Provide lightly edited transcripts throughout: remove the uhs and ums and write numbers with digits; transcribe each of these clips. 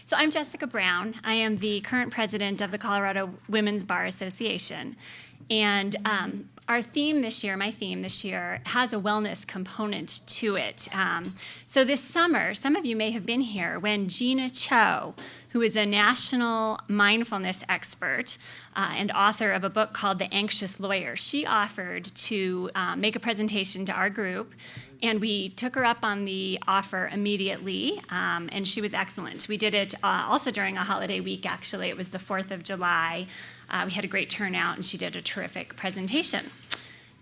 So I'm Jessica Brown. I am the current president of the Colorado Women's Bar Association. And our theme this year, my theme this year, has a wellness component to it. So this summer, some of you may have been here when Gina Cho, who is a national mindfulness expert and author of a book called The Anxious Lawyer, she offered to make a presentation to our group. And we took her up on the offer immediately, and she was excellent. We did it also during a holiday week, actually. It was the 4th of July. We had a great turnout, and she did a terrific presentation.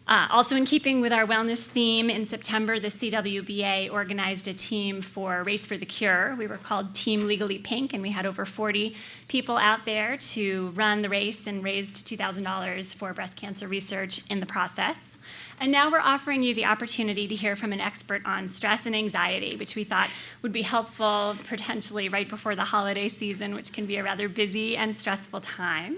Also in keeping with our wellness theme, in September, the CWBA organized a team for Race for the Cure. We were called Team Legally Pink, and we had over 40 people out there to run the race and raised $2,000 for breast cancer research in the process. And now we're offering you the opportunity to hear from an expert on stress and anxiety, which we thought would be helpful potentially right before the holiday season, which can be a rather busy and stressful time.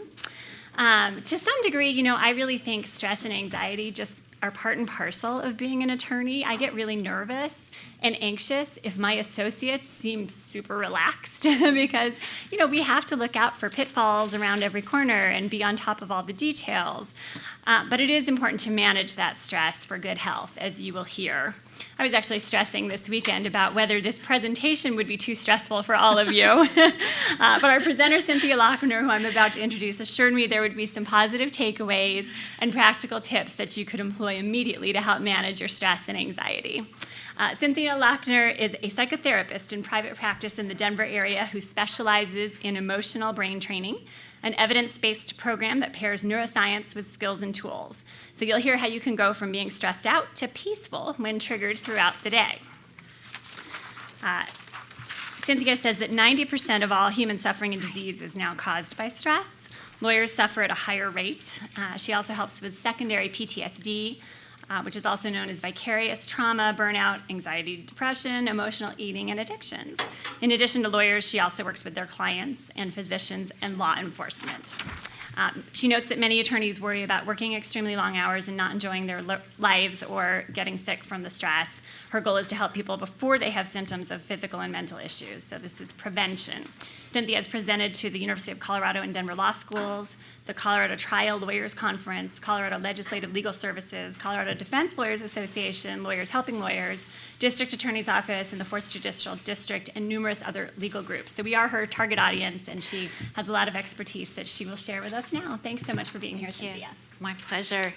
To some degree, I really think stress and anxiety just are part and parcel of being an attorney. I get really nervous and anxious if my associates seem super relaxed because, we have to look out for pitfalls around every corner and be on top of all the details. But it is important to manage that stress for good health, as you will hear. I was actually stressing this weekend about whether this presentation would be too stressful for all of you. But our presenter, Cynthia Lackner, who I'm about to introduce, assured me there would be some positive takeaways and practical tips that you could employ immediately to help manage your stress and anxiety. Cynthia Lackner is a psychotherapist in private practice in the Denver area who specializes in emotional brain training, an evidence-based program that pairs neuroscience with skills and tools. So you'll hear how you can go from being stressed out to peaceful when triggered throughout the day. Cynthia says that 90% of all human suffering and disease is now caused by stress. Lawyers suffer at a higher rate. She also helps with secondary PTSD, which is also known as vicarious trauma, burnout, anxiety, depression, emotional eating, and addictions. In addition to lawyers, she also works with their clients and physicians and law enforcement. She notes that many attorneys worry about working extremely long hours and not enjoying their lives or getting sick from the stress. Her goal is to help people before they have symptoms of physical and mental issues, so this is prevention. Cynthia has presented to the University of Colorado and Denver Law Schools, the Colorado Trial Lawyers Conference, Colorado Legislative Legal Services, Colorado Defense Lawyers Association, Lawyers Helping Lawyers, District Attorney's Office, and the 4th Judicial District, and numerous other legal groups. So we are her target audience, and she has a lot of expertise that she will share with us now. Thanks so much for being here, Cynthia. My pleasure.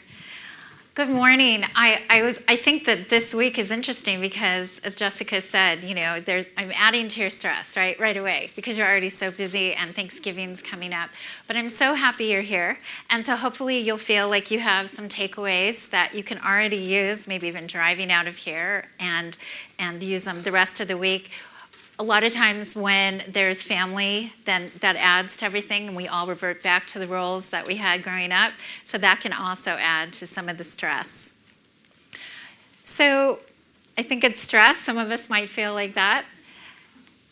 Good morning. I think that this week is interesting because, as Jessica said, I'm adding to your stress right away because you're already so busy and Thanksgiving's coming up. But I'm so happy you're here, and so hopefully you'll feel like you have some takeaways that you can already use, maybe even driving out of here, and use them the rest of the week. A lot of times when there's family, then that adds to everything, and we all revert back to the roles that we had growing up. So that can also add to some of the stress. So I think it's stress. Some of us might feel like that.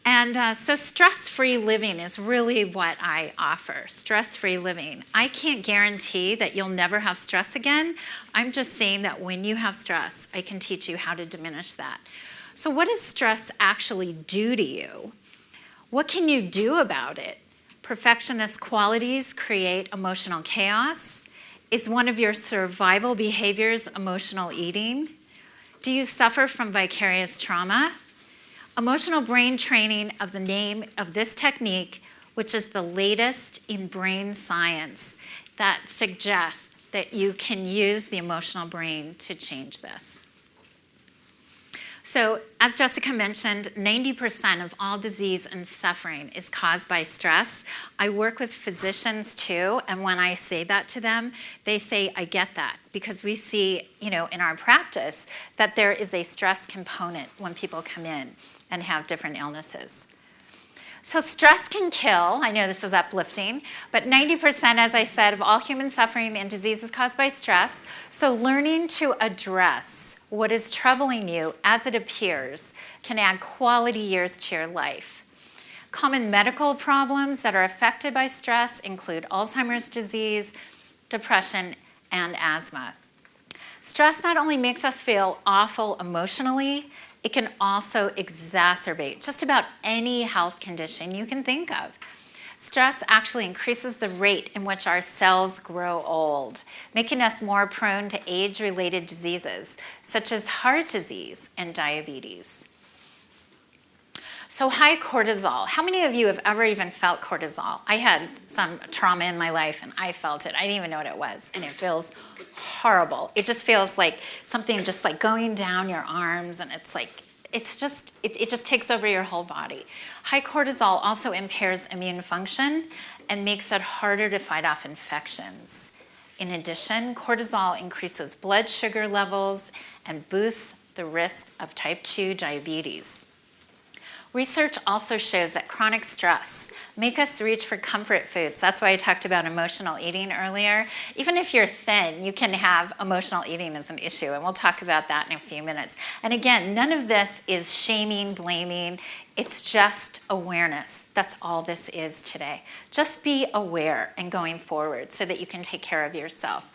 And so stress-free living is really what I offer, stress-free living. I can't guarantee that you'll never have stress again. I'm just saying that when you have stress, I can teach you how to diminish that. So what does stress actually do to you? What can you do about it? Perfectionist qualities create emotional chaos. Is one of your survival behaviors emotional eating? Do you suffer from vicarious trauma? Emotional brain training of the name of this technique, which is the latest in brain science that suggests that you can use the emotional brain to change this. So, as Jessica mentioned, 90% of all disease and suffering is caused by stress. I work with physicians too, and when I say that to them, they say, I get that, because we see, in our practice that there is a stress component when people come in and have different illnesses. So stress can kill. I know this is uplifting, but 90%, as I said, of all human suffering and disease is caused by stress. So learning to address what is troubling you as it appears can add quality years to your life. Common medical problems that are affected by stress include Alzheimer's disease, depression, and asthma. Stress not only makes us feel awful emotionally, It can also exacerbate just about any health condition you can think of. Stress actually increases the rate in which our cells grow old, making us more prone to age-related diseases, such as heart disease and diabetes. So high cortisol. How many of you have ever even felt cortisol? I had some trauma in my life and I felt it. I didn't even know what it was, and it feels horrible. It just feels like something just like going down your arms, and it's like, it just takes over your whole body. High cortisol also impairs immune function and makes it harder to fight off infections. In addition, cortisol increases blood sugar levels and boosts the risk of type 2 diabetes. Research also shows that chronic stress makes us reach for comfort foods. That's why I talked about emotional eating earlier. Even if you're thin, you can have emotional eating as an issue, and we'll talk about that in a few minutes. And again, none of this is shaming, blaming. It's just awareness. That's all this is today. Just be aware and going forward so that you can take care of yourself.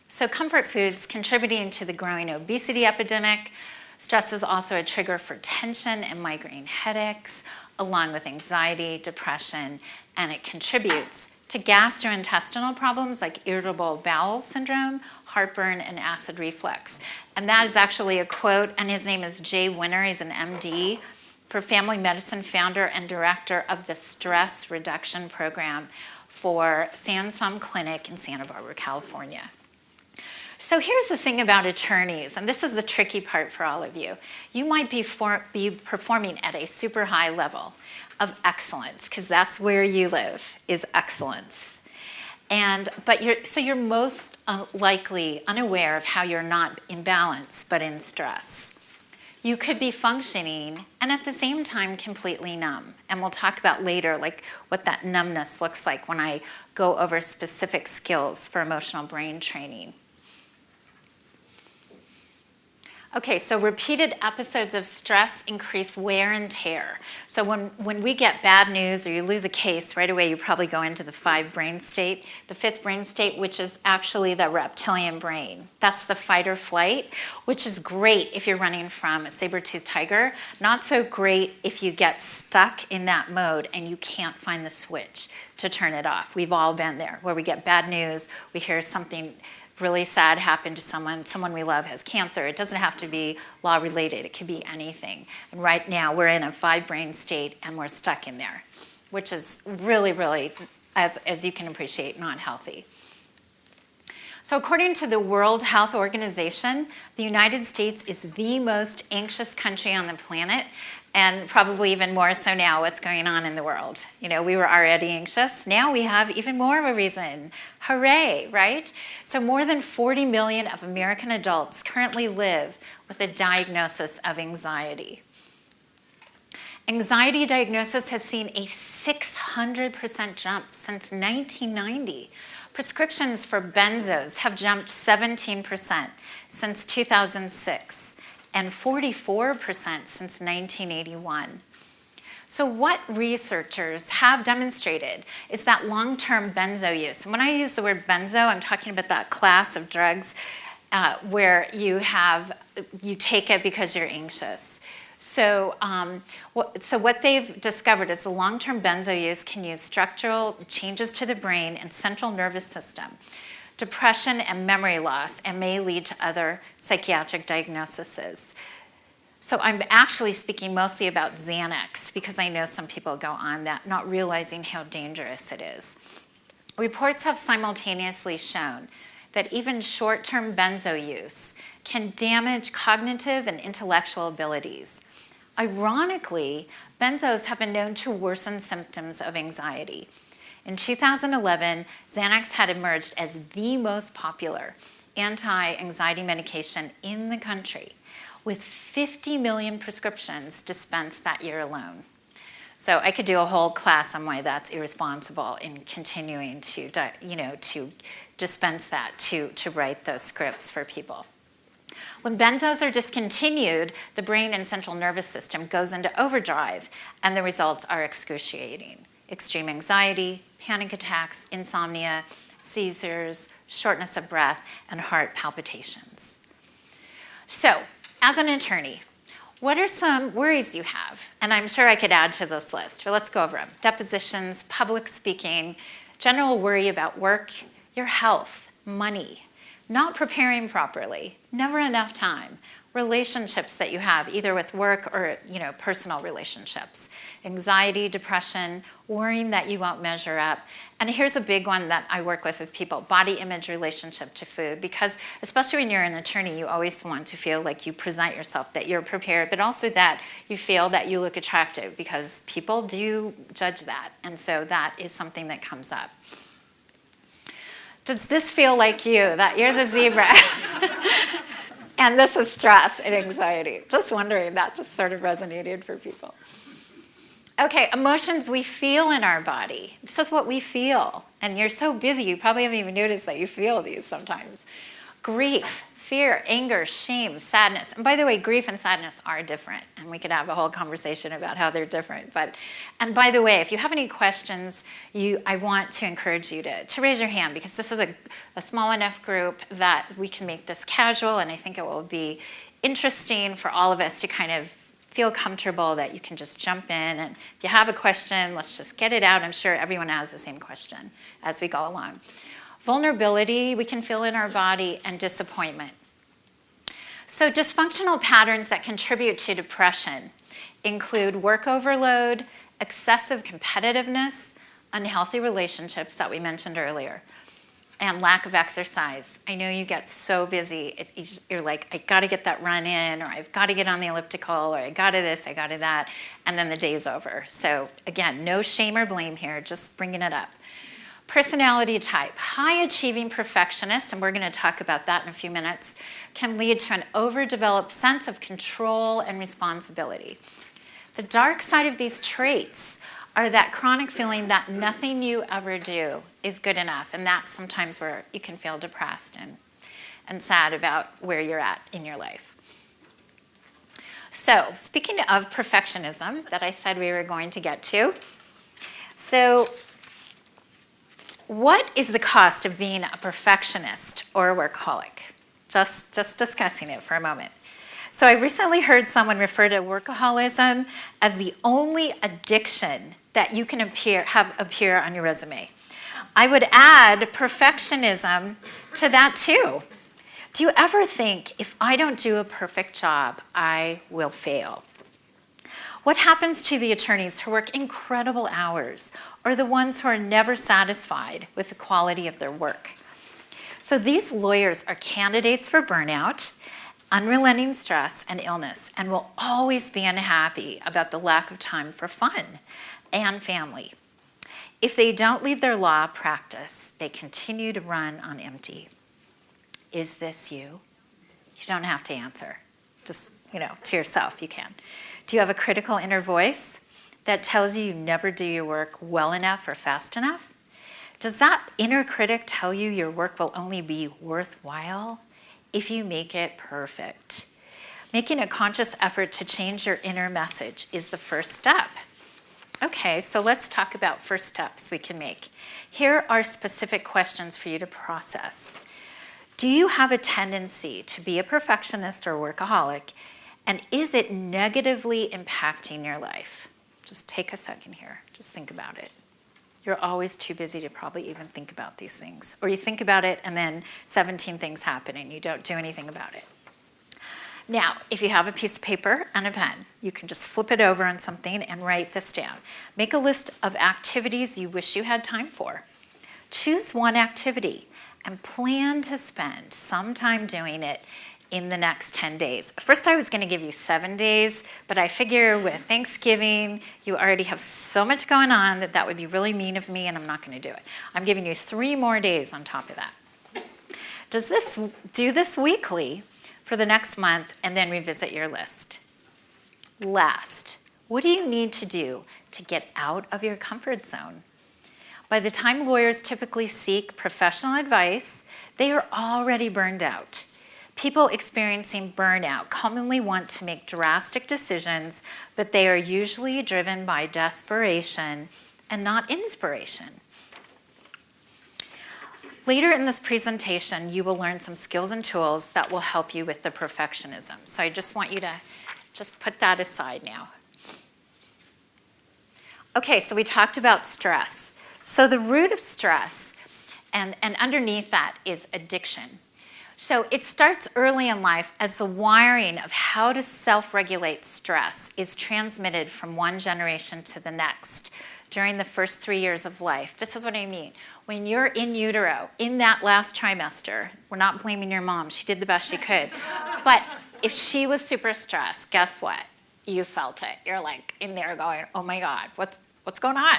So comfort foods contributing to the growing obesity epidemic. Stress is also a trigger for tension and migraine headaches, along with anxiety, depression, and it contributes to gastrointestinal problems like irritable bowel syndrome, heartburn, and acid reflux. And that is actually a quote, and his name is Jay Winner. He's an MD, for family medicine founder and director of the Stress Reduction Program for Sansum Clinic in Santa Barbara, California. So here's the thing about attorneys, and this is the tricky part for all of you. You might be performing at a super high level of excellence, because that's where you live, is excellence. But you're most likely unaware of how you're not in balance, but in stress. You could be functioning and at the same time completely numb. And we'll talk about later like what that numbness looks like when I go over specific skills for emotional brain training. Okay, so repeated episodes of stress increase wear and tear. So when we get bad news or you lose a case, right away you probably go into the fifth brain state, which is actually the reptilian brain. That's the fight or flight, which is great if you're running from a saber-toothed tiger. Not so great if you get stuck in that mode and you can't find the switch to turn it off. We've all been there, where we get bad news, we hear something really sad happened to someone we love has cancer. It doesn't have to be law related, it could be anything. And right now we're in a 5 brain state and we're stuck in there, which is really, really, as you can appreciate, not healthy. So according to the World Health Organization, the United States is the most anxious country on the planet, and probably even more so now what's going on in the world. You know, we were already anxious. Now we have even more of a reason. Hooray, right? So more than 40 million of American adults currently live with a diagnosis of anxiety. Anxiety diagnosis has seen a 600% jump since 1990. Prescriptions for benzos have jumped 17% since 2006. And 44% since 1981. So what researchers have demonstrated is that long-term benzo use. And when I use the word benzo, I'm talking about that class of drugs where you take it because you're anxious. So what they've discovered is the long-term benzo use can use structural changes to the brain and central nervous system, depression and memory loss, and may lead to other psychiatric diagnoses. So I'm actually speaking mostly about Xanax because I know some people go on that not realizing how dangerous it is. Reports have simultaneously shown that even short-term benzo use can damage cognitive and intellectual abilities. Ironically, benzos have been known to worsen symptoms of anxiety. In 2011, Xanax had emerged as the most popular anti-anxiety medication in the country, with 50 million prescriptions dispensed that year alone. So I could do a whole class on why that's irresponsible in continuing to dispense that, to write those scripts for people. When benzos are discontinued, the brain and central nervous system goes into overdrive, and the results are excruciating. Extreme anxiety, panic attacks, insomnia, seizures, shortness of breath, and heart palpitations. So, as an attorney, What are some worries you have? And I'm sure I could add to this list, but let's go over them. Depositions, public speaking, general worry about work, your health, money, not preparing properly, never enough time, relationships that you have, either with work or personal relationships, anxiety, depression, worrying that you won't measure up. And here's a big one that I work with people, body image relationship to food, because especially when you're an attorney, you always want to feel like you present yourself, that you're prepared, but also that you feel that you look attractive, because people do judge that. And so that is something that comes up. Does this feel like you, that you're the zebra? And this is stress and anxiety. Just wondering, that just sort of resonated for people. Okay, emotions we feel in our body. This is what we feel. And you're so busy, you probably haven't even noticed that you feel these sometimes. Grief, fear, anger, shame, sadness. And by the way, grief and sadness are different. And we could have a whole conversation about how they're different. And by the way, if you have any questions, I want to encourage you to raise your hand, because this is a small enough group that we can make this casual. And I think it will be interesting for all of us to kind of feel comfortable that you can just jump in. And if you have a question, let's just get it out. I'm sure everyone has the same question as we go along. Vulnerability we can feel in our body, and disappointment. So dysfunctional patterns that contribute to depression include work overload, excessive competitiveness, unhealthy relationships that we mentioned earlier, and lack of exercise. I know you get so busy, you're like, I gotta get that run in, or I've gotta get on the elliptical, or I gotta this, I gotta that, and then the day's over. So again, no shame or blame here, just bringing it up. Personality type, high achieving perfectionists, and we're going to talk about that in a few minutes, can lead to an overdeveloped sense of control and responsibility. The dark side of these traits are that chronic feeling that nothing you ever do is good enough, and that's sometimes where you can feel depressed and sad about where you're at in your life. So, speaking of perfectionism that I said we were going to get to, so what is the cost of being a perfectionist or a workaholic? Just discussing it for a moment. So I recently heard someone refer to workaholism as the only addiction that you can appear on your resume. I would add perfectionism to that too. Do you ever think, if I don't do a perfect job, I will fail? What happens to the attorneys who work incredible hours, or the ones who are never satisfied with the quality of their work? So these lawyers are candidates for burnout, unrelenting stress, and illness, and will always be unhappy about the lack of time for fun and family. If they don't leave their law practice, they continue to run on empty. Is this you? You don't have to answer. Just, to yourself, you can. Do you have a critical inner voice that tells you never do your work well enough or fast enough? Does that inner critic tell you your work will only be worthwhile if you make it perfect? Making a conscious effort to change your inner message is the first step. Okay, so let's talk about first steps we can make. Here are specific questions for you to process. Do you have a tendency to be a perfectionist or workaholic? And is it negatively impacting your life? Just take a second here. Just think about it. You're always too busy to probably even think about these things. Or you think about it and then 17 things happen and you don't do anything about it. Now, if you have a piece of paper and a pen, you can just flip it over on something and write this down. Make a list of activities you wish you had time for. Choose one activity and plan to spend some time doing it in the next 10 days. First, I was going to give you 7 days, but I figure with Thanksgiving, you already have so much going on that would be really mean of me, and I'm not going to do it. I'm giving you 3 more days on top of that. Do this weekly for the next month, and then revisit your list. Last, what do you need to do to get out of your comfort zone? By the time lawyers typically seek professional advice, they are already burned out. People experiencing burnout commonly want to make drastic decisions, but they are usually driven by desperation and not inspiration. Later in this presentation, you will learn some skills and tools that will help you with the perfectionism. So I just want you to Just put that aside now. Okay, so we talked about stress. So the root of stress, and underneath that is addiction. So it starts early in life as the wiring of how to self-regulate stress is transmitted from one generation to the next during the first 3 years of life. This is what I mean. When you're in utero, in that last trimester, we're not blaming your mom. She did the best she could. But if she was super stressed, guess what? You felt it. You're like in there going, oh my God, what's going on?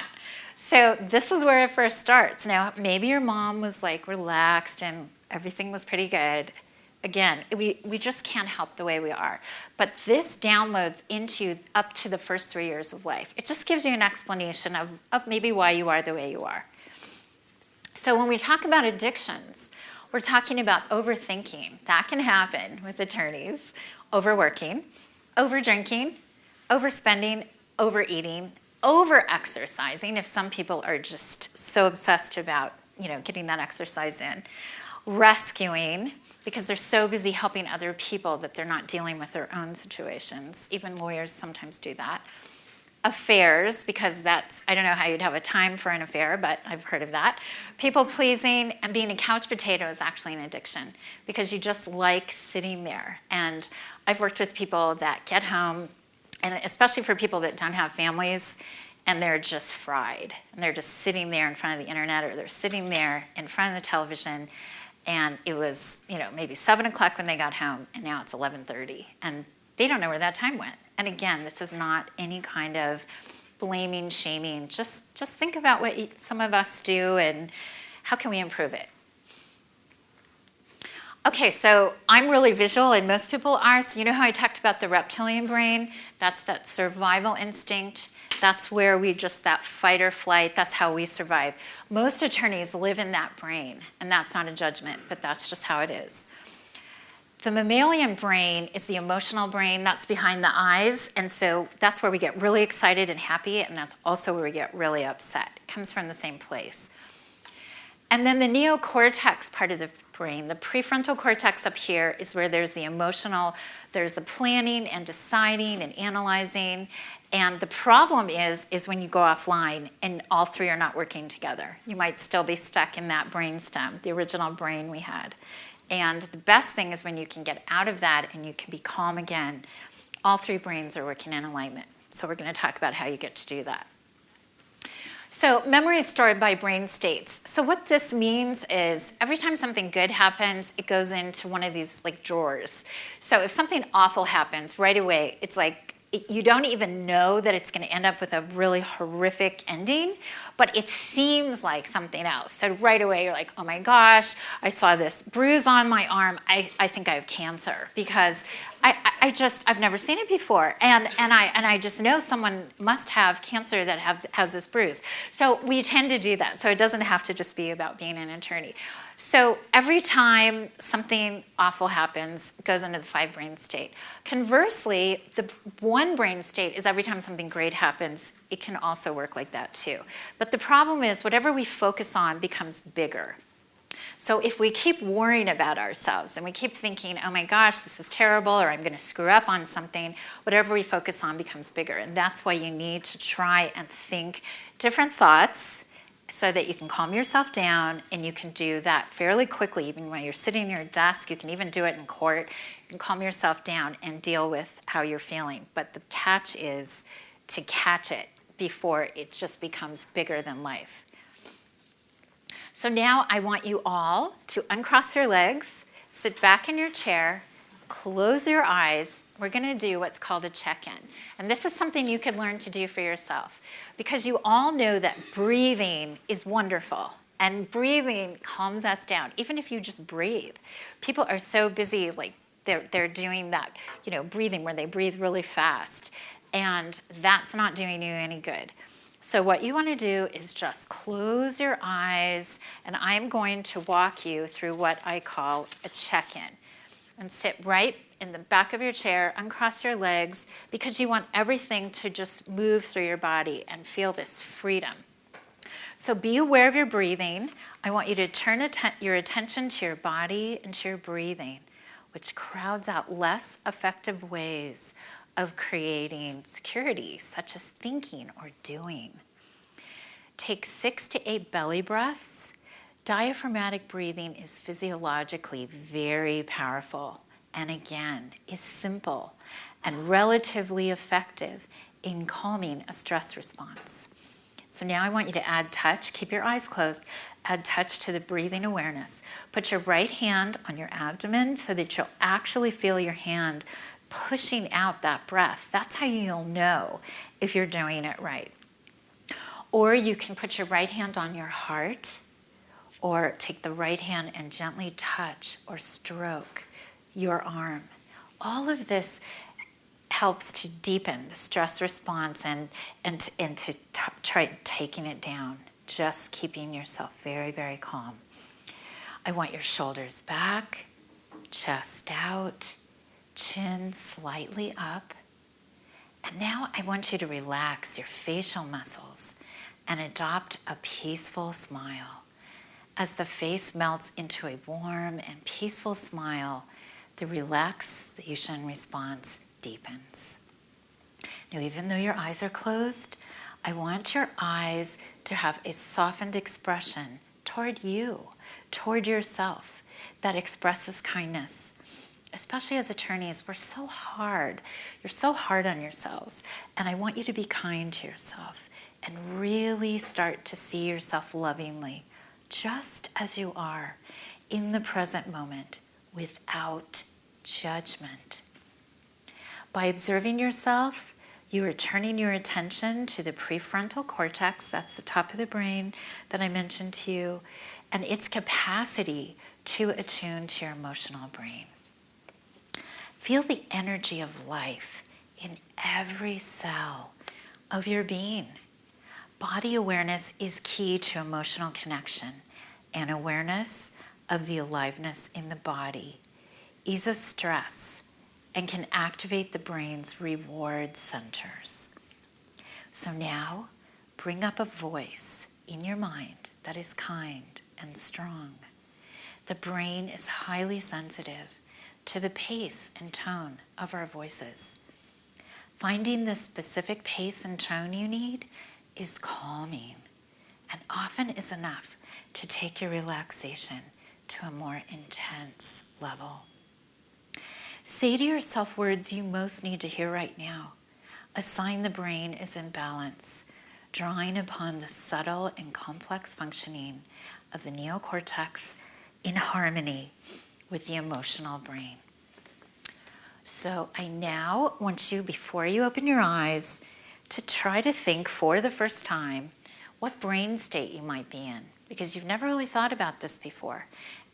So this is where it first starts. Now, maybe your mom was like relaxed and everything was pretty good. Again, we just can't help the way we are. But this downloads into up to the first 3 years of life. It just gives you an explanation of maybe why you are the way you are. So when we talk about addictions, we're talking about overthinking. That can happen with attorneys, overworking, overdrinking, overspending, overeating, over-exercising, if some people are just so obsessed about, getting that exercise in. Rescuing, because they're so busy helping other people that they're not dealing with their own situations. Even lawyers sometimes do that. Affairs, because I don't know how you'd have a time for an affair, but I've heard of that. People pleasing, and being a couch potato is actually an addiction, because you just like sitting there. And I've worked with people that get home, and especially for people that don't have families, and they're just fried. And they're just sitting there in front of the internet, or they're sitting there in front of the television, and it was, maybe 7 o'clock when they got home, and now it's 11:30, and they don't know where that time went. And again, this is not any kind of blaming, shaming. Just think about what some of us do and how can we improve it. Okay, so I'm really visual, and most people are. So you know how I talked about the reptilian brain? That's that survival instinct. That's where that fight or flight, that's how we survive. Most attorneys live in that brain, and that's not a judgment, but that's just how it is. The mammalian brain is the emotional brain. That's behind the eyes, and so that's where we get really excited and happy, and that's also where we get really upset. It comes from the same place. And then the neocortex part of the brain, the prefrontal cortex up here, is where there's the emotional, there's the planning and deciding and analyzing. And the problem is when you go offline and all three are not working together. You might still be stuck in that brainstem, the original brain we had. And the best thing is when you can get out of that and you can be calm again. All three brains are working in alignment. So we're going to talk about how you get to do that. So memory is stored by brain states. So what this means is every time something good happens, it goes into one of these drawers. So if something awful happens right away, it's like you don't even know that it's going to end up with a really horrific ending, but it seems like something else. So right away you're like, oh my gosh, I saw this bruise on my arm. I think I have cancer because I've never seen it before. And I just know someone must have cancer that has this bruise. So we tend to do that. So it doesn't have to just be about being an attorney. So every time something awful happens, it goes into the 5 brain state. Conversely, the 1 brain state is every time something great happens, it can also work like that too. But the problem is whatever we focus on becomes bigger. So if we keep worrying about ourselves and we keep thinking, oh my gosh, this is terrible, or I'm going to screw up on something, whatever we focus on becomes bigger. And that's why you need to try and think different thoughts so that you can calm yourself down, and you can do that fairly quickly. Even when you're sitting at your desk, you can even do it in court. You can calm yourself down and deal with how you're feeling. But the catch is to catch it before it just becomes bigger than life. So now I want you all to uncross your legs, sit back in your chair, close your eyes. We're going to do what's called a check-in. And this is something you can learn to do for yourself, because you all know that breathing is wonderful. And breathing calms us down, even if you just breathe. People are so busy, they're doing that, breathing where they breathe really fast. And that's not doing you any good. So what you want to do is just close your eyes, and I'm going to walk you through what I call a check-in. And sit right in the back of your chair, uncross your legs, because you want everything to just move through your body and feel this freedom. So be aware of your breathing. I want you to turn your attention to your body and to your breathing, which crowds out less effective ways of creating security, such as thinking or doing. Take 6 to 8 belly breaths. Diaphragmatic breathing is physiologically very powerful, and again, is simple and relatively effective in calming a stress response. So now I want you to add touch. Keep your eyes closed. Add touch to the breathing awareness. Put your right hand on your abdomen so that you'll actually feel your hand pushing out that breath. That's how you'll know if you're doing it right. Or you can put your right hand on your heart, or take the right hand and gently touch or stroke your arm. All of this helps to deepen the stress response and to try taking it down, just keeping yourself very, very calm. I want your shoulders back, chest out, chin slightly up. And now I want you to relax your facial muscles and adopt a peaceful smile. As the face melts into a warm and peaceful smile, the relaxation response deepens. Now, even though your eyes are closed, I want your eyes to have a softened expression toward you, toward yourself, that expresses kindness. Especially as attorneys, we're so hard. You're so hard on yourselves. And I want you to be kind to yourself and really start to see yourself lovingly, just as you are, in the present moment, without judgment. By observing yourself, you are turning your attention to the prefrontal cortex, that's the top of the brain that I mentioned to you, and its capacity to attune to your emotional brain. Feel the energy of life in every cell of your being. Body awareness is key to emotional connection, and awareness of the aliveness in the body eases stress and can activate the brain's reward centers. So now, bring up a voice in your mind that is kind and strong. The brain is highly sensitive to the pace and tone of our voices. Finding the specific pace and tone you need is calming and often is enough to take your relaxation to a more intense level. Say to yourself words you most need to hear right now. A sign the brain is in balance, drawing upon the subtle and complex functioning of the neocortex in harmony with the emotional brain. So I now want you, before you open your eyes, to try to think for the first time what brain state you might be in, because you've never really thought about this before.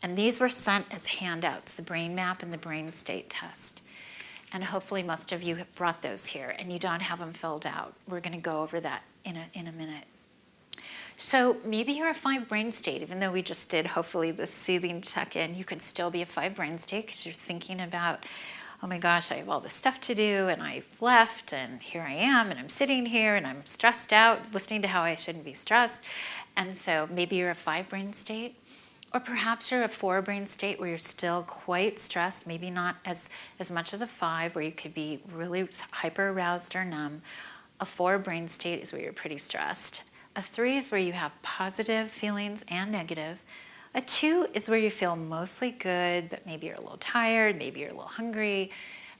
And these were sent as handouts, the brain map and the brain state test. And hopefully most of you have brought those here and you don't have them filled out. We're going to go over that in a minute. So maybe you're a 5 brain state, even though we just did hopefully the soothing check-in, you could still be a 5 brain state because you're thinking about, oh my gosh, I have all this stuff to do and I've left and here I am and I'm sitting here and I'm stressed out, listening to how I shouldn't be stressed. And so maybe you're a 5 brain state, or perhaps you're a 4 brain state where you're still quite stressed, maybe not as much as a 5 where you could be really hyper aroused or numb. A 4 brain state is where you're pretty stressed. A 3 is where you have positive feelings and negative. A 2 is where you feel mostly good, but maybe you're a little tired, maybe you're a little hungry,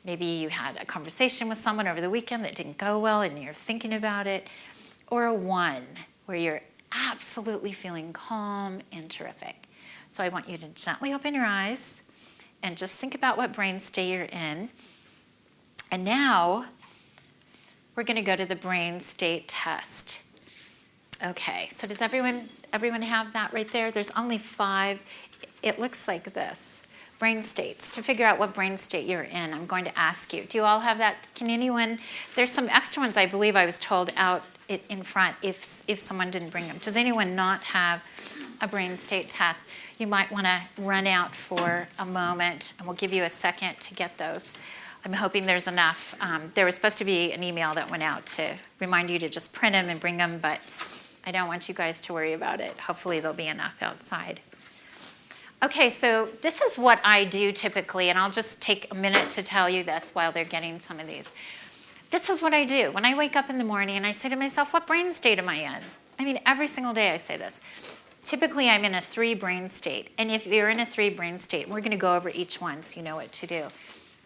maybe you had a conversation with someone over the weekend that didn't go well and you're thinking about it. Or a 1, where you're absolutely feeling calm and terrific. So I want you to gently open your eyes and just think about what brain state you're in. And now we're going to go to the brain state test. Okay, so does everyone have that right there? There's only 5. It looks like this. Brain states. To figure out what brain state you're in, I'm going to ask you. Do you all have that? Can anyone? There's some extra ones I believe I was told out in front if someone didn't bring them. Does anyone not have a brain state test? You might want to run out for a moment and we'll give you a second to get those. I'm hoping there's enough. There was supposed to be an email that went out to remind you to just print them and bring them, but I don't want you guys to worry about it. Hopefully there'll be enough outside. Okay, so this is what I do typically, and I'll just take a minute to tell you this while they're getting some of these. this is what I do. When I wake up in the morning and I say to myself, what brain state am I in? I mean, every single day I say this. Typically, I'm in a 3 brain state. And if you're in a 3 brain state, we're going to go over each one so you know what to do.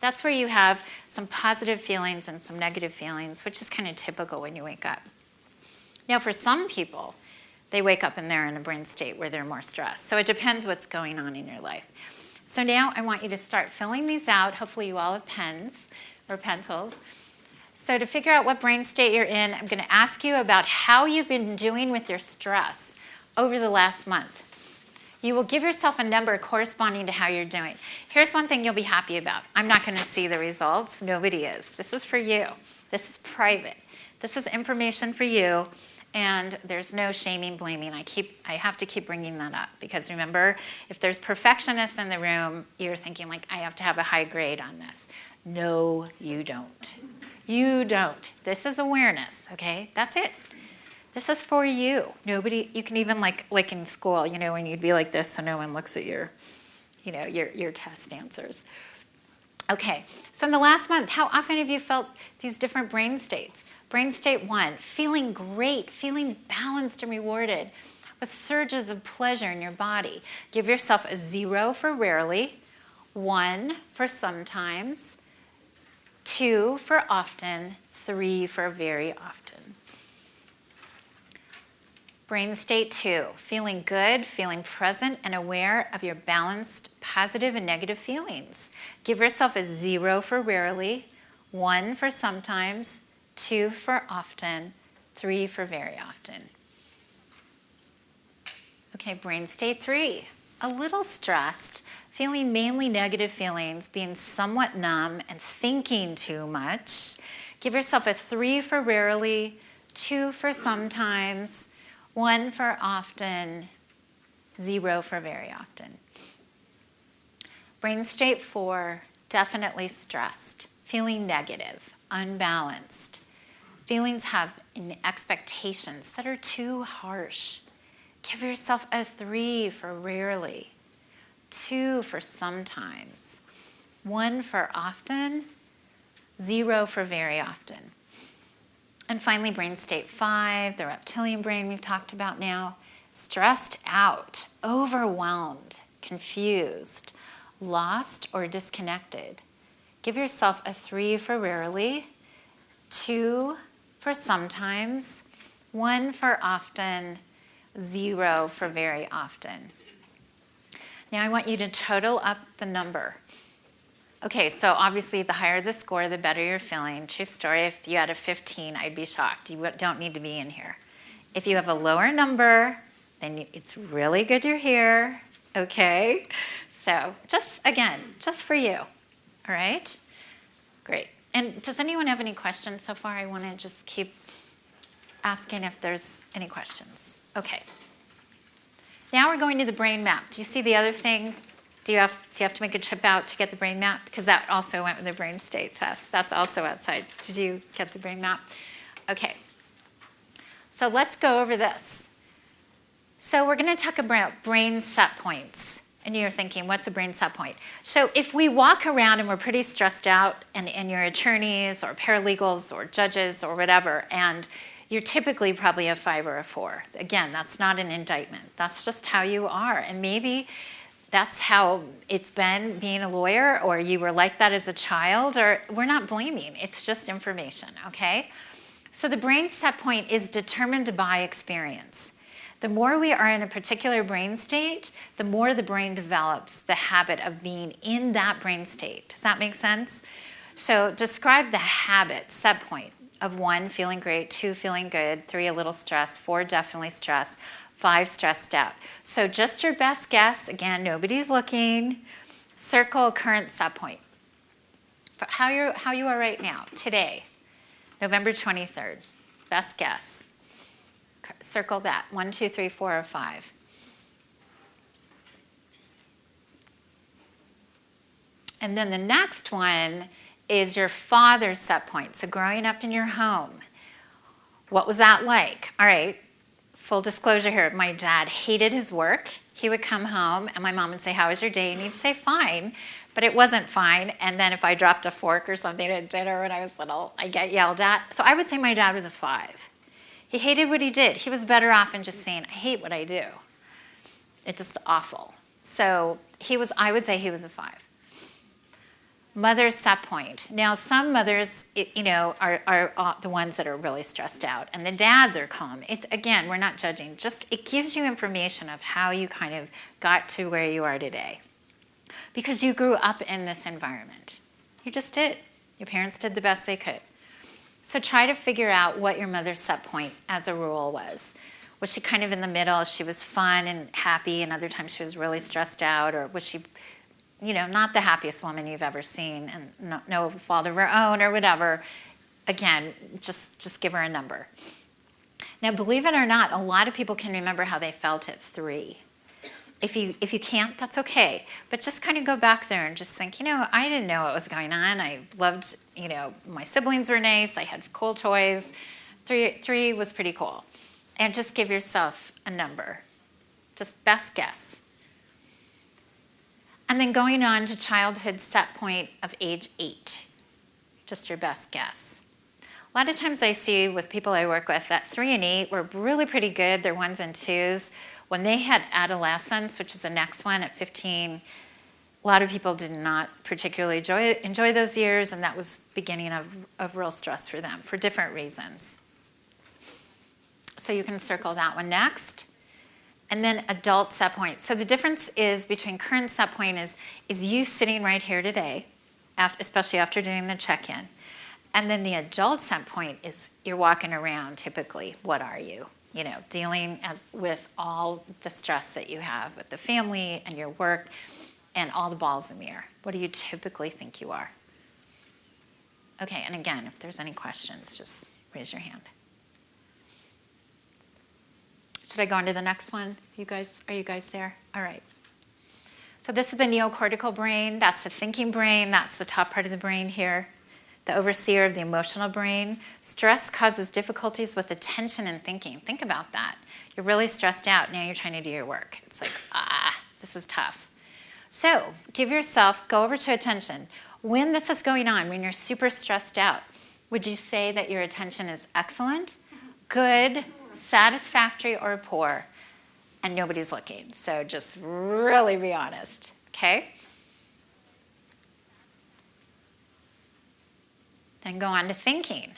That's where you have some positive feelings and some negative feelings, which is kind of typical when you wake up. Now, for some people, they wake up and they're in a brain state where they're more stressed. So it depends what's going on in your life. So now I want you to start filling these out. Hopefully you all have pens or pencils. So to figure out what brain state you're in, I'm going to ask you about how you've been doing with your stress over the last month. You will give yourself a number corresponding to how you're doing. Here's one thing you'll be happy about. I'm not going to see the results. Nobody is. This is for you. This is private. This is information for you, and there's no shaming, blaming. I have to keep bringing that up because remember, if there's perfectionists in the room, you're thinking like, I have to have a high grade on this. No, you don't. You don't. This is awareness, okay? That's it. This is for you. Nobody, you can even like in school, you know, when you'd be like this so no one looks at your, you know, your test answers. Okay, so in the last month, how often have you felt these different brain states? Brain state 1, feeling great, feeling balanced and rewarded with surges of pleasure in your body. Give yourself a 0 for rarely, 1 for sometimes, 2 for often, 3 for very often. Brain state 2, feeling good, feeling present and aware of your balanced positive and negative feelings. Give yourself a 0 for rarely, 1 for sometimes, 2 for often, 3 for very often. Okay, brain state 3, a little stressed, feeling mainly negative feelings, being somewhat numb and thinking too much. Give yourself a 3 for rarely, 2 for sometimes, 1 for often, 0 for very often. Brain state 4, definitely stressed, feeling negative, unbalanced. Feelings have expectations that are too harsh. Give yourself a 3 for rarely, 2 for sometimes, 1 for often, 0 for very often. And finally, brain state 5, the reptilian brain we've talked about now, stressed out, overwhelmed, confused, lost or disconnected. Give yourself a 3 for rarely, 2 for sometimes, 1 for often, 0 for very often. Now I want you to total up the number. Okay, so obviously the higher the score, the better you're feeling. True story, if you had a 15, I'd be shocked. You don't need to be in here. If you have a lower number, then it's really good you're here, okay? So just, again, just for you, all right? Great. And does anyone have any questions so far? I want to just keep asking if there's any questions. Okay. Now we're going to the brain map. Do you see the other thing? Do you have to make a trip out to get the brain map? Because that also went with the brain state test. That's also outside. Did you get the brain map? Okay. So let's go over this. So we're going to talk about brain set points. And you're thinking, what's a brain set point? So if we walk around and we're pretty stressed out, and you're attorneys or paralegals or judges or whatever, and you're typically probably a 5 or a 4. Again, that's not an indictment. That's just how you are. And maybe that's how it's been being a lawyer, or you were like that as a child, or we're not blaming. It's just information, okay? So the brain set point is determined by experience. The more we are in a particular brain state, the more the brain develops the habit of being in that brain state. Does that make sense? So describe the habit set point of 1, feeling great, 2, feeling good, 3, a little stressed, 4, definitely stressed, 5, stressed out. So just your best guess, again, nobody's looking, circle current set point. But how you are right now, today, November 23rd, best guess. Circle that, 1, 2, 3, 4, or 5. And then the next one is your father's set point. So growing up in your home, what was that like? All right, full disclosure here, my dad hated his work. He would come home and my mom would say, how was your day? And he'd say, fine. but it wasn't fine. And then if I dropped a fork or something at dinner when I was little, I get yelled at. So I would say my dad was a 5. He hated what he did. He was better off in just saying, I hate what I do. It's just awful. So I would say he was a 5. Mother's set point. Now, some mothers, are the ones that are really stressed out, and the dads are calm. It's, again, we're not judging. Just it gives you information of how you kind of got to where you are today, because you grew up in this environment. You just did. Your parents did the best they could. So try to figure out what your mother's set point as a rule was. Was she kind of in the middle? She was fun and happy, and other times she was really stressed out, or was she, not the happiest woman you've ever seen, and no fault of her own or whatever? Again, just give her a number. Now, believe it or not, a lot of people can remember how they felt at 3. If you can't, that's okay. But just kind of go back there and just think, I didn't know what was going on. I loved, my siblings were nice. I had cool toys. 3 was pretty cool. And just give yourself a number. Just best guess. And then going on to childhood set point of age 8. Just your best guess. A lot of times I see with people I work with that 3 and 8 were really pretty good. They're 1s and 2s. When they had adolescence, which is the next one at 15, a lot of people did not particularly enjoy those years, and that was beginning of real stress for them for different reasons. So you can circle that one next. And then adult set point. So the difference is between current set point is you sitting right here today, especially after doing the check-in. And then the adult set point is you're walking around typically. What are you? Dealing with all the stress that you have with the family and your work and all the balls in the air. What do you typically think you are? Okay, and again, if there's any questions, just raise your hand. Should I go on to the next one? Are you guys there? All right. So this is the neocortical brain. That's the thinking brain. That's the top part of the brain here. The overseer of the emotional brain. Stress causes difficulties with attention and thinking. Think about that. You're really stressed out. Now you're trying to do your work. It's like, this is tough. So go over to attention. When this is going on, when you're super stressed out, would you say that your attention is excellent, good, satisfactory, or poor? And nobody's looking. So just really be honest, okay? Then go on to thinking.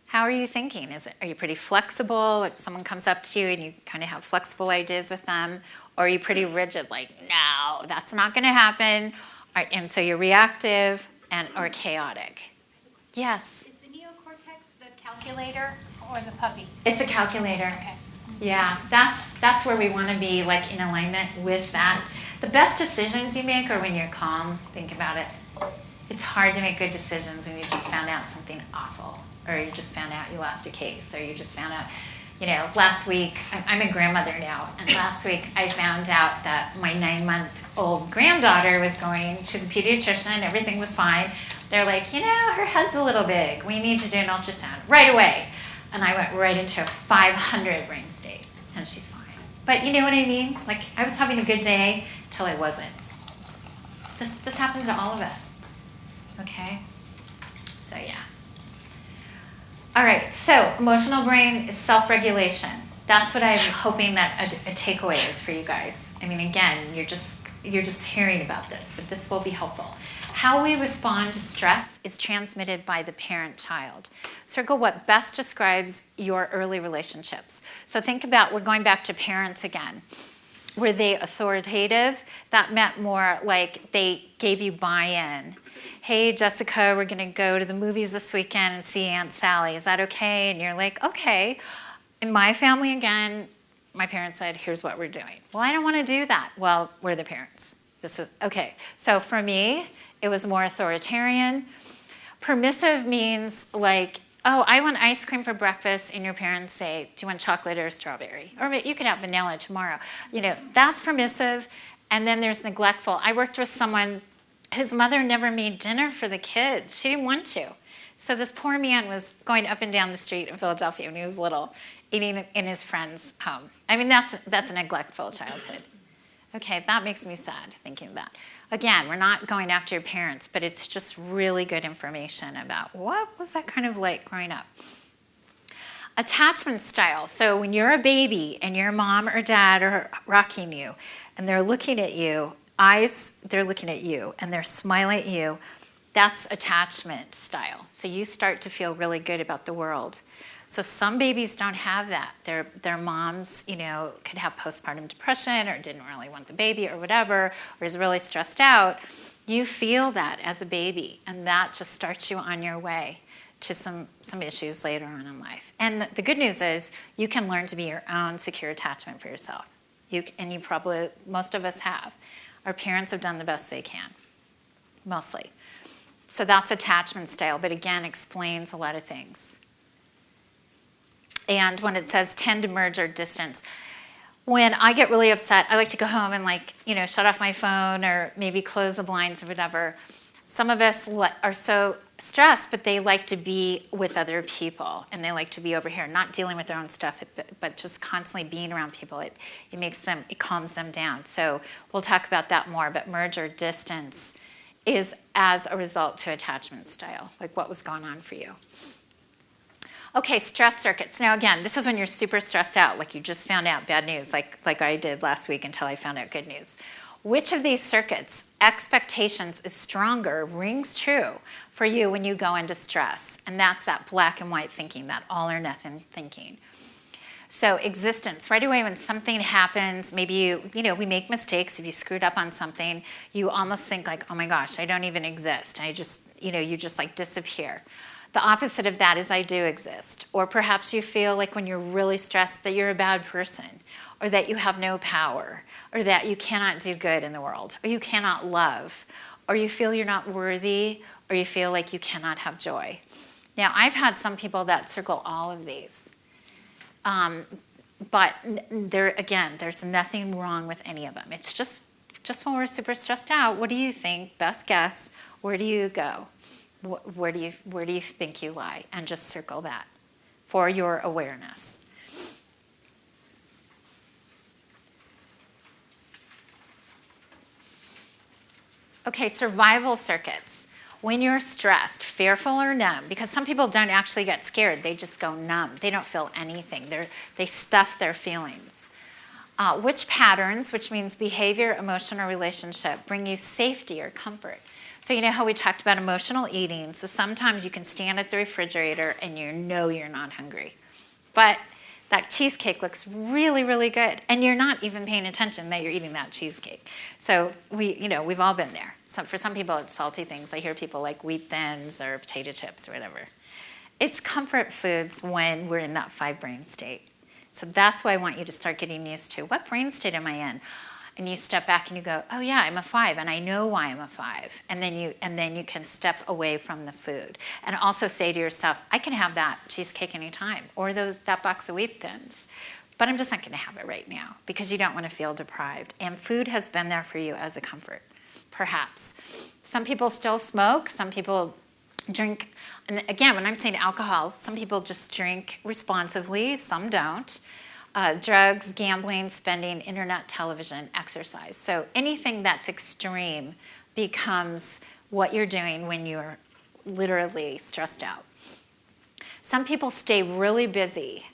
How are you thinking? Are you pretty flexible? If someone comes up to you and you kind of have flexible ideas with them, or are you pretty rigid, like, no, that's not going to happen, and so you're reactive or chaotic? Yes? Is the neocortex the calculator or the puppy? It's a calculator. Okay. Yeah, that's where we want to be, like, in alignment with that. The best decisions you make are when you're calm. Think about it. It's hard to make good decisions when you just found out something awful, or you just found out you lost a case, or you just found out, last week, I'm a grandmother now, and last week I found out that my 9-month-old granddaughter was going to the pediatrician, everything was fine. They're like, her head's a little big, we need to do an ultrasound right away. And I went right into a 500 brain state, and she's fine. But you know what I mean? Like, I was having a good day till I wasn't. This happens to all of us. Okay? So, yeah. All right, so emotional brain is self-regulation. That's what I'm hoping that a takeaway is for you guys. I mean, again, you're just hearing about this, but this will be helpful. How we respond to stress is transmitted by the parent-child. Circle what best describes your early relationships. So think about, we're going back to parents again. Were they authoritative? That meant more like they gave you buy-in. Hey, Jessica, we're going to go to the movies this weekend and see Aunt Sally. Is that okay? And you're like, okay. In my family, again, my parents said, here's what we're doing. Well, I don't want to do that. Well, we're the parents. This is, okay. So for me, it was more authoritarian. Permissive means like, oh, I want ice cream for breakfast, and your parents say, do you want chocolate or strawberry? Or you can have vanilla tomorrow. That's permissive. And then there's neglectful. I worked with someone, his mother never made dinner for the kids. She didn't want to. So this poor man was going up and down the street in Philadelphia when he was little, eating in his friend's home. I mean, that's a neglectful childhood. Okay, that makes me sad thinking of that. Again, we're not going after your parents, but it's just really good information about what was that kind of like growing up. Attachment style. So when you're a baby and your mom or dad are rocking you and they're looking at you, eyes, they're looking at you and they're smiling at you, that's attachment style. So you start to feel really good about the world. So some babies don't have that. Their moms, could have postpartum depression or didn't really want the baby or whatever, or is really stressed out. You feel that as a baby, and that just starts you on your way to some issues later on in life. And the good news is you can learn to be your own secure attachment for yourself. And you probably, most of us have. Our parents have done the best they can, mostly. So that's attachment style, but again, explains a lot of things. And when it says tend to merge or distance, when I get really upset, I like to go home and shut off my phone or maybe close the blinds or whatever. Some of us are so stressed, but they like to be with other people and they like to be over here, not dealing with their own stuff, but just constantly being around people. It calms them down. So we'll talk about that more, but merge or distance is as a result to attachment style, like what was going on for you. Okay, stress circuits. Now again, this is when you're super stressed out, like you just found out bad news, like I did last week until I found out good news. Which of these circuits, expectations is stronger, rings true for you when you go into stress? And that's that black and white thinking, that all or nothing thinking. So existence, right away when something happens, maybe we make mistakes. If you screwed up on something, you almost think like, oh my gosh, I don't even exist. I just, you just like disappear. The opposite of that is I do exist. Or perhaps you feel like when you're really stressed that you're a bad person, or that you have no power, or that you cannot do good in the world, or you cannot love, or you feel you're not worthy, or you feel like you cannot have joy. Now, I've had some people that circle all of these. But there's nothing wrong with any of them. It's just when we're super stressed out, what do you think? Best guess, where do you go? Where do you think you lie? And just circle that for your awareness. Okay, survival circuits. When you're stressed, fearful or numb, because some people don't actually get scared, they just go numb. They don't feel anything. They stuff their feelings. Which patterns, which means behavior, emotion, or relationship, bring you safety or comfort? So you know how we talked about emotional eating. So sometimes you can stand at the refrigerator and you know you're not hungry. But that cheesecake looks really, really good. And you're not even paying attention that you're eating that cheesecake. So we've all been there. For some people it's salty things. I hear people like wheat thins or potato chips or whatever. It's comfort foods when we're in that 5 brain state. So that's why I want you to start getting used to, what brain state am I in? And you step back and you go, oh yeah, I'm a 5, and I know why I'm a 5. And then you can step away from the food. And also say to yourself, I can have that cheesecake anytime, or that box of wheat thins. But I'm just not going to have it right now, because you don't want to feel deprived. And food has been there for you as a comfort, perhaps. Some people still smoke, some people drink. And again, when I'm saying alcohol, some people just drink responsibly, some don't. Drugs, gambling, spending, internet, television, exercise. So anything that's extreme becomes what you're doing when you're literally stressed out. Some people stay really busy,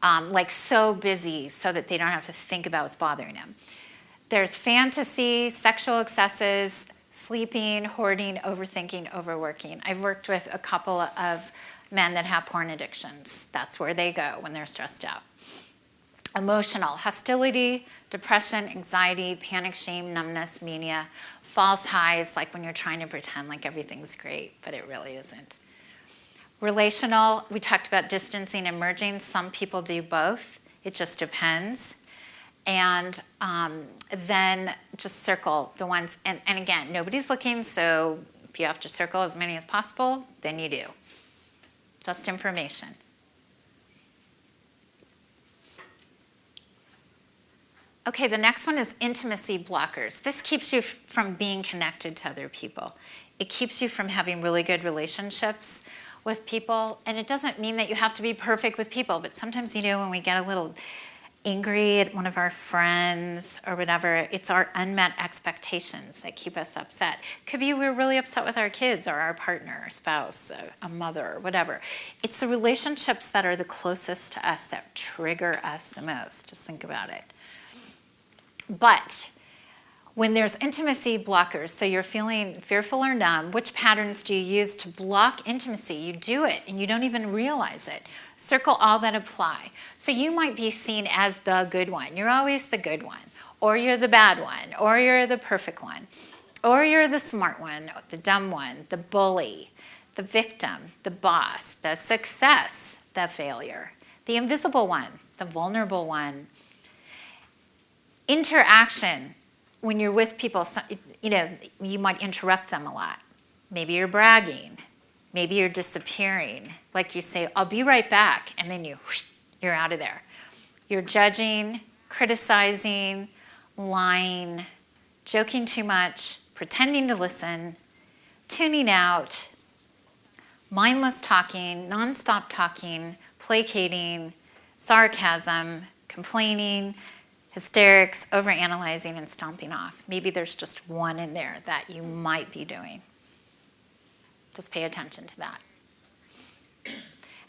like so busy so that they don't have to think about what's bothering them. There's fantasy, sexual excesses, sleeping, hoarding, overthinking, overworking. I've worked with a couple of men that have porn addictions. That's where they go when they're stressed out. Emotional, hostility, depression, anxiety, panic, shame, numbness, mania, false highs, like when you're trying to pretend like everything's great, but it really isn't. Relational, we talked about distancing and merging. Some people do both. It just depends. And then just circle the ones, and again, nobody's looking, so if you have to circle as many as possible, then you do. Just information. Okay, the next one is intimacy blockers. This keeps you from being connected to other people. It keeps you from having really good relationships with people. And it doesn't mean that you have to be perfect with people, but sometimes, when we get a little angry at one of our friends or whatever, it's our unmet expectations that keep us upset. Could be we're really upset with our kids or our partner, our spouse, a mother, or whatever. It's the relationships that are the closest to us that trigger us the most. Just think about it. But when there's intimacy blockers, so you're feeling fearful or numb, which patterns do you use to block intimacy? You do it and you don't even realize it. Circle all that apply. So you might be seen as the good one. You're always the good one, or you're the bad one, or you're the perfect one, or you're the smart one, the dumb one, the bully, the victim, the boss, the success, the failure, the invisible one, the vulnerable one. Interaction. When you're with people, you might interrupt them a lot. Maybe you're bragging. Maybe you're disappearing. Like you say, I'll be right back, and then you're out of there. You're judging, criticizing, lying, joking too much, pretending to listen, tuning out, mindless talking, nonstop talking, placating, sarcasm, complaining, hysterics, overanalyzing, and stomping off. Maybe there's just one in there that you might be doing. Just pay attention to that.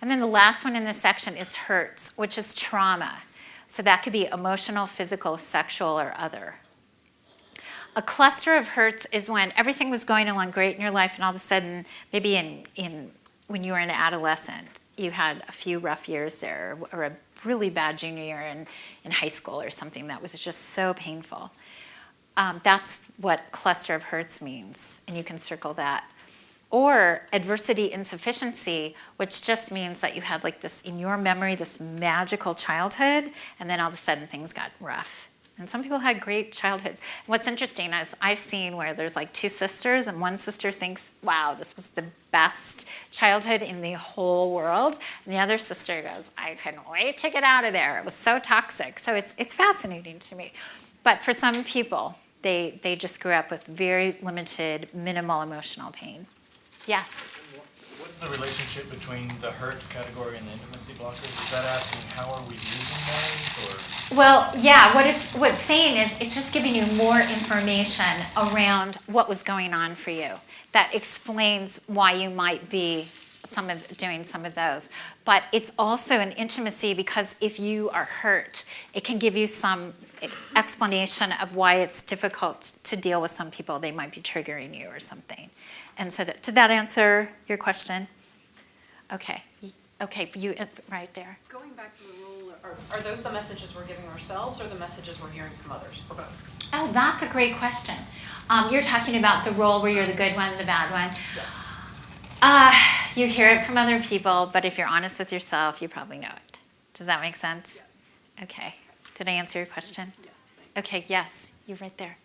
And then the last one in this section is hurts, which is trauma. So that could be emotional, physical, sexual, or other. A cluster of hurts is when everything was going along great in your life, and all of a sudden, maybe when you were an adolescent, you had a few rough years there, or a really bad junior year in high school or something that was just so painful. That's what cluster of hurts means, and you can circle that. Or adversity insufficiency, which just means that you had like this, in your memory, this magical childhood, and then all of a sudden things got rough. And some people had great childhoods. And what's interesting is I've seen where there's like two sisters, and one sister thinks, wow, this was the best childhood in the whole world. And the other sister goes, I couldn't wait to get out of there. It was so toxic. So it's fascinating to me. But for some people, they just grew up with very limited, minimal emotional pain. Yes? What's the relationship between the hurts category and the intimacy blockers? Is that asking how are we using those, or? Well, yeah, what it's saying is it's just giving you more information around what was going on for you. That explains why you might be doing some of those. But it's also an intimacy because if you are hurt, it can give you some explanation of why it's difficult to deal with some people. They might be triggering you or something. And so did that answer your question? Okay, you right there. Going back to the role, are those the messages we're giving ourselves or the messages we're hearing from others, or both? Oh, that's a great question. You're talking about the role where you're the good one, the bad one. Yes. You hear it from other people, but if you're honest with yourself, you probably know it. Does that make sense? Yes. Okay. Did I answer your question? Yes, thank you. Okay, yes. You right there.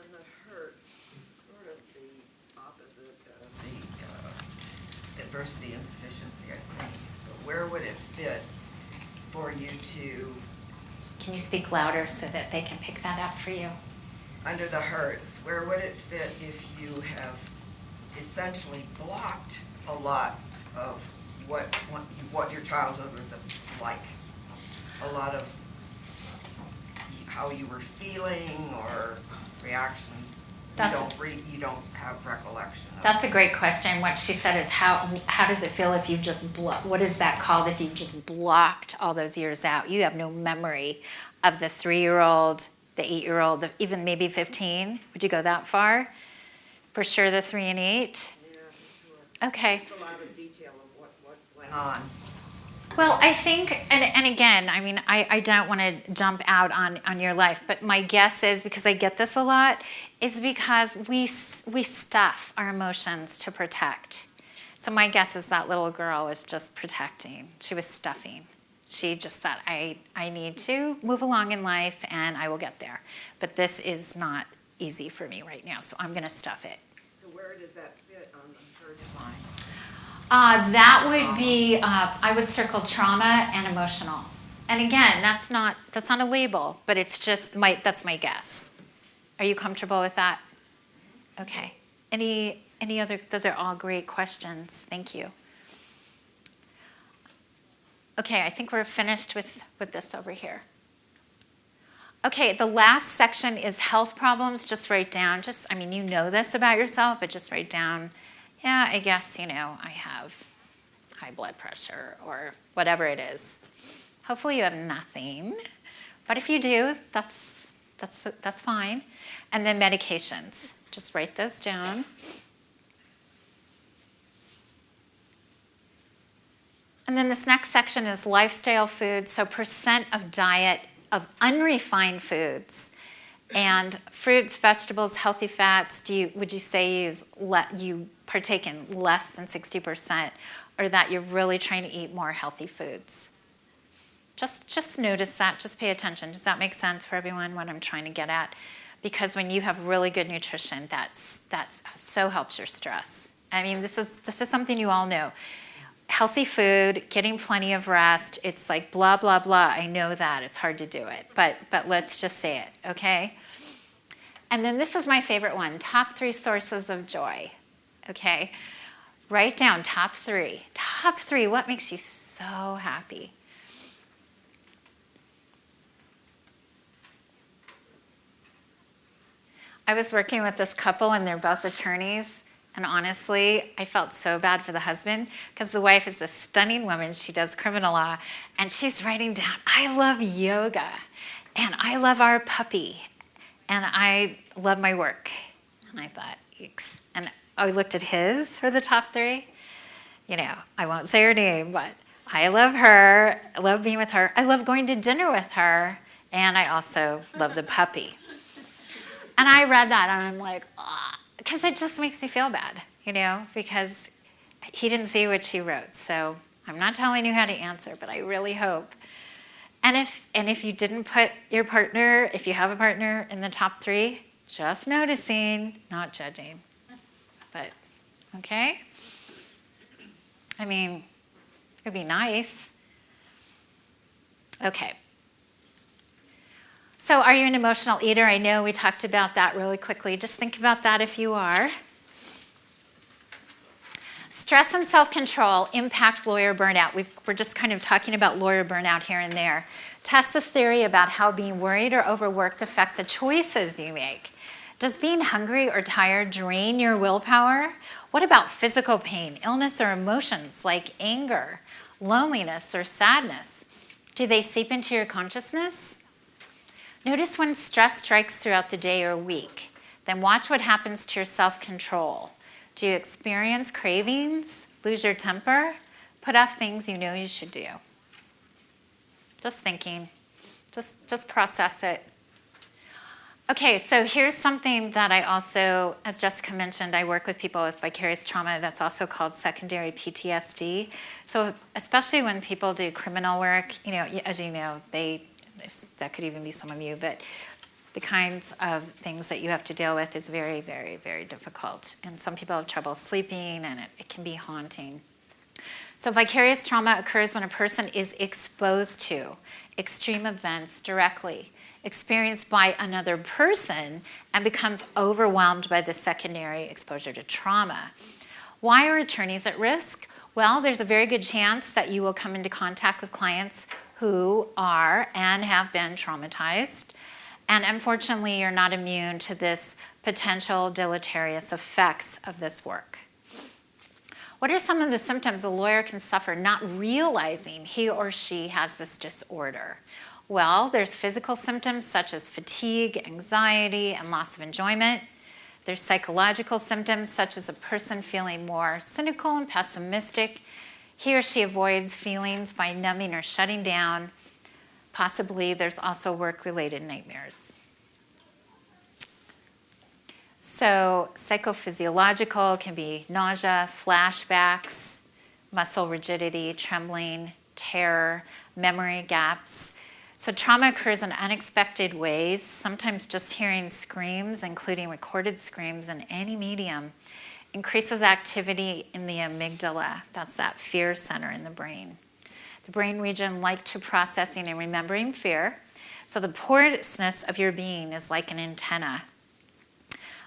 And the hurts, sort of the opposite of the adversity insufficiency, I think. So where would it fit for you to, Can you speak louder so that they can pick that up for you? under the hurts, where would it fit if you have essentially blocked a lot of what your childhood was like? A lot of how you were feeling or reactions. You don't have recollection of. That's a great question. What she said is how does it feel if you've just what is that called if you've just blocked all those years out? You have no memory of the 3-year-old, the 8-year-old, even maybe 15. Would you go that far? For sure the 3 and 8? Yeah, sure. Okay. Just a lot of detail of what went on. Well, I think, and again, I mean, I don't want to jump out on your life, but my guess is, because I get this a lot, is because we stuff our emotions to protect. So my guess is that little girl was just protecting. She was stuffing. She just thought, I need to move along in life and I will get there. But this is not easy for me right now, so I'm going to stuff it. So where does that fit on the hurts line? That would be, I would circle trauma and emotional. And again, that's not a label, but it's just that's my guess. Are you comfortable with that? Okay. Any other, those are all great questions. Thank you. Okay, I think we're finished with this over here. Okay, the last section is health problems. Just write down, you know this about yourself, but just write down, yeah, I guess, I have high blood pressure or whatever it is. Hopefully you have nothing, but if you do, that's fine. And then medications, just write those down. And then this next section is lifestyle foods, so percent of diet of unrefined foods. And fruits, vegetables, healthy fats, would you say you partake in less than 60%, or that you're really trying to eat more healthy foods? Just notice that, just pay attention. Does that make sense for everyone, what I'm trying to get at? Because when you have really good nutrition, that so helps your stress. I mean, this is something you all know. Healthy food, getting plenty of rest, it's like blah, blah, blah. I know that, it's hard to do it, but let's just say it, okay? And then this is my favorite one, top 3 sources of joy, okay? Write down top 3. Top 3, what makes you so happy? I was working with this couple and they're both attorneys. And honestly, I felt so bad for the husband because the wife is this stunning woman. She does criminal law. And she's writing down, I love yoga. And I love our puppy. And I love my work. And I thought, eeks. And I looked at his for the top 3. I won't say her name, but I love her. I love being with her. I love going to dinner with her. And I also love the puppy. And I read that and I'm like, because it just makes me feel bad, because he didn't see what she wrote. So I'm not telling you how to answer, but I really hope. And if you didn't put your partner, if you have a partner in the top 3, just noticing, not judging. But, okay? I mean, it'd be nice. Okay. So are you an emotional eater? I know we talked about that really quickly. Just think about that if you are. Stress and self-control impact lawyer burnout. We're just kind of talking about lawyer burnout here and there. Test the theory about how being worried or overworked affect the choices you make. Does being hungry or tired drain your willpower? What about physical pain, illness, or emotions like anger, loneliness, or sadness? Do they seep into your consciousness? Notice when stress strikes throughout the day or week. Then watch what happens to your self-control. Do you experience cravings, lose your temper, put off things you know you should do? Just thinking. Just process it. Okay, so here's something that I also, as Jessica mentioned, I work with people with vicarious trauma that's also called secondary PTSD. So especially when people do criminal work, as you know, that could even be some of you, but the kinds of things that you have to deal with is very, very, very difficult. And some people have trouble sleeping, and it can be haunting. So vicarious trauma occurs when a person is exposed to extreme events directly, experienced by another person, and becomes overwhelmed by the secondary exposure to trauma. Why are attorneys at risk? Well, there's a very good chance that you will come into contact with clients who are and have been traumatized. And unfortunately, you're not immune to this potential deleterious effects of this work. What are some of the symptoms a lawyer can suffer not realizing he or she has this disorder? Well, there's physical symptoms such as fatigue, anxiety, and loss of enjoyment. There's psychological symptoms such as a person feeling more cynical and pessimistic. He or she avoids feelings by numbing or shutting down. Possibly there's also work-related nightmares. So psychophysiological can be nausea, flashbacks, muscle rigidity, trembling, terror, memory gaps. So trauma occurs in unexpected ways, sometimes just hearing screams, including recorded screams in any medium, increases activity in the amygdala. That's that fear center in the brain. The brain region linked to processing and remembering fear. So the porousness of your being is like an antenna.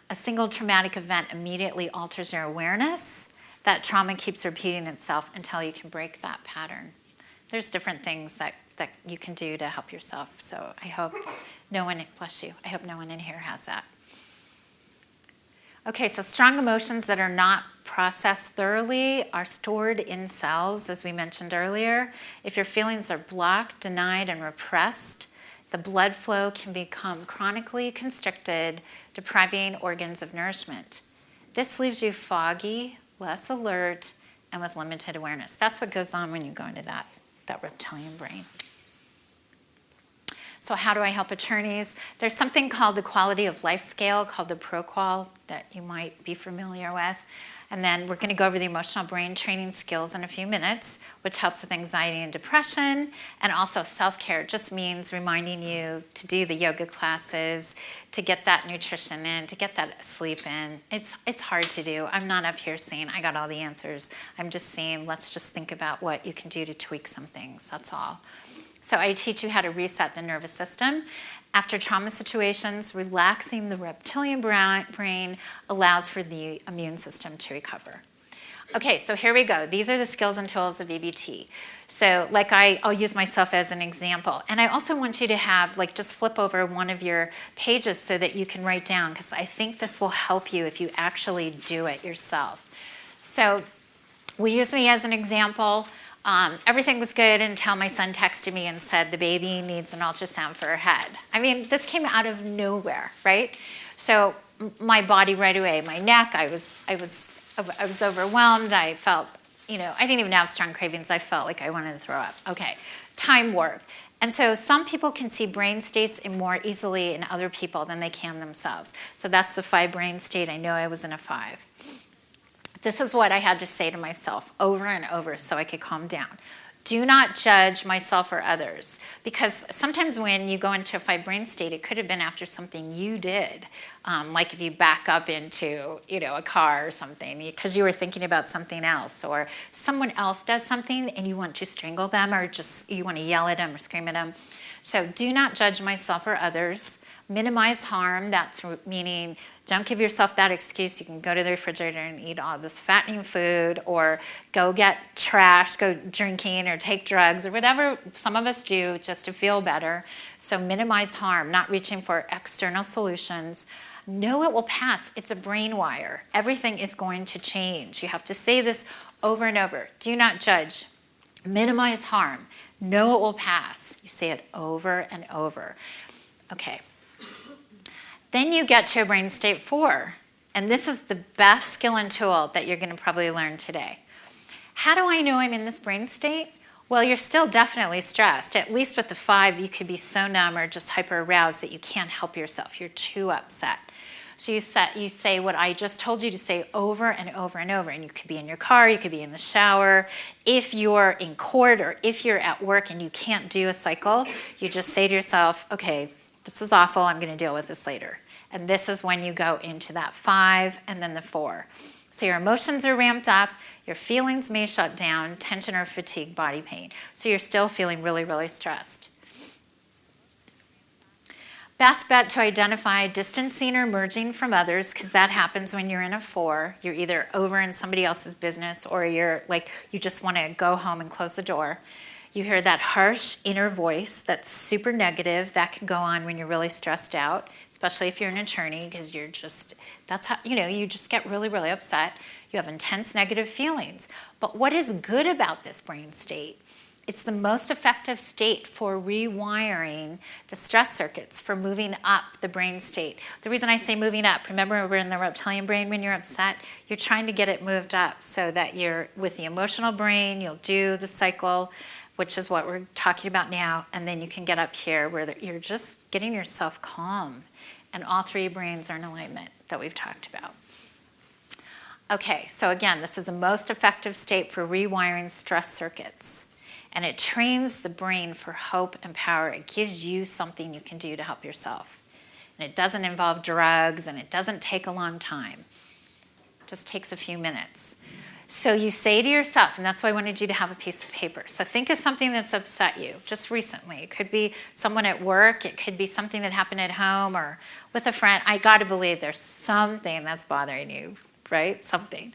A single traumatic event immediately alters your awareness. That trauma keeps repeating itself until you can break that pattern. There's different things that that you can do to help yourself. So I hope no one, bless you, I hope no one in here has that. Okay, so strong emotions that are not processed thoroughly are stored in cells, as we mentioned earlier. If your feelings are blocked, denied, and repressed, the blood flow can become chronically constricted, depriving organs of nourishment. This leaves you foggy, less alert, and with limited awareness. That's what goes on when you go into that reptilian brain. So how do I help attorneys? There's something called the quality of life scale, called the ProQual, that you might be familiar with. And then we're going to go over the emotional brain training skills in a few minutes, which helps with anxiety and depression. And also self-care just means reminding you to do the yoga classes, to get that nutrition in, to get that sleep in. It's hard to do. I'm not up here saying I got all the answers. I'm just saying let's just think about what you can do to tweak some things. That's all. So I teach you how to reset the nervous system. After trauma situations, relaxing the reptilian brain allows for the immune system to recover. Okay, so here we go. These are the skills and tools of EBT. So like I'll use myself as an example. And I also want you to have, like, just flip over one of your pages so that you can write down, because I think this will help you if you actually do it yourself. So we use me as an example. Everything was good until my son texted me and said the baby needs an ultrasound for her head. I mean, this came out of nowhere, right? So my body right away, my neck, I was overwhelmed. I felt, I didn't even have strong cravings. I felt like I wanted to throw up. Okay, time warp. And so some people can see brain states more easily in other people than they can themselves. So that's the 5 brain state. I know I was in a 5. This is what I had to say to myself over and over so I could calm down. Do not judge myself or others, because sometimes when you go into a 5 brain state, it could have been after something you did, like if you back up into a car or something because you were thinking about something else, or someone else does something and you want to strangle them, or just you want to yell at them or scream at them. So do not judge myself or others. Minimize harm. That's meaning don't give yourself that excuse. You can go to the refrigerator and eat all this fattening food, or go get trash, go drinking or take drugs or whatever some of us do just to feel better. So minimize harm, not reaching for external solutions. Know it will pass. It's a brain wire. Everything is going to change. You have to say this over and over. Do not judge. Minimize harm. Know it will pass. You say it over and over. Okay. Then you get to a brain state 4, and this is the best skill and tool that you're going to probably learn today. How do I know I'm in this brain state? Well, you're still definitely stressed. At least with the 5, you could be so numb or just hyper-aroused that you can't help yourself. You're too upset. So you say what I just told you to say over and over and over, and you could be in your car, you could be in the shower. If you're in court or if you're at work and you can't do a cycle, you just say to yourself, okay, this is awful, I'm going to deal with this later. And this is when you go into that 5 and then the 4. So your emotions are ramped up, your feelings may shut down, tension or fatigue, body pain. So you're still feeling really, really stressed. Best bet to identify distancing or merging from others, because that happens when you're in a 4. You're either over in somebody else's business, or you're like, you just want to go home and close the door. You hear that harsh inner voice that's super negative. That can go on when you're really stressed out, especially if you're an attorney, because you're just, that's how, you just get really, really upset. You have intense negative feelings. But what is good about this brain state? It's the most effective state for rewiring the stress circuits, for moving up the brain state. The reason I say moving up, remember we're in the reptilian brain when you're upset, you're trying to get it moved up so that you're with the emotional brain, you'll do the cycle, which is what we're talking about now, and then you can get up here where you're just getting yourself calm, and all 3 brains are in alignment that we've talked about. Okay, so again, this is the most effective state for rewiring stress circuits, and it trains the brain for hope and power. It gives you something you can do to help yourself, and it doesn't involve drugs, and it doesn't take a long time. It just takes a few minutes. So you say to yourself, and that's why I wanted you to have a piece of paper. So think of something that's upset you just recently. It could be someone at work. It could be something that happened at home or with a friend. I got to believe there's something that's bothering you, right? Something.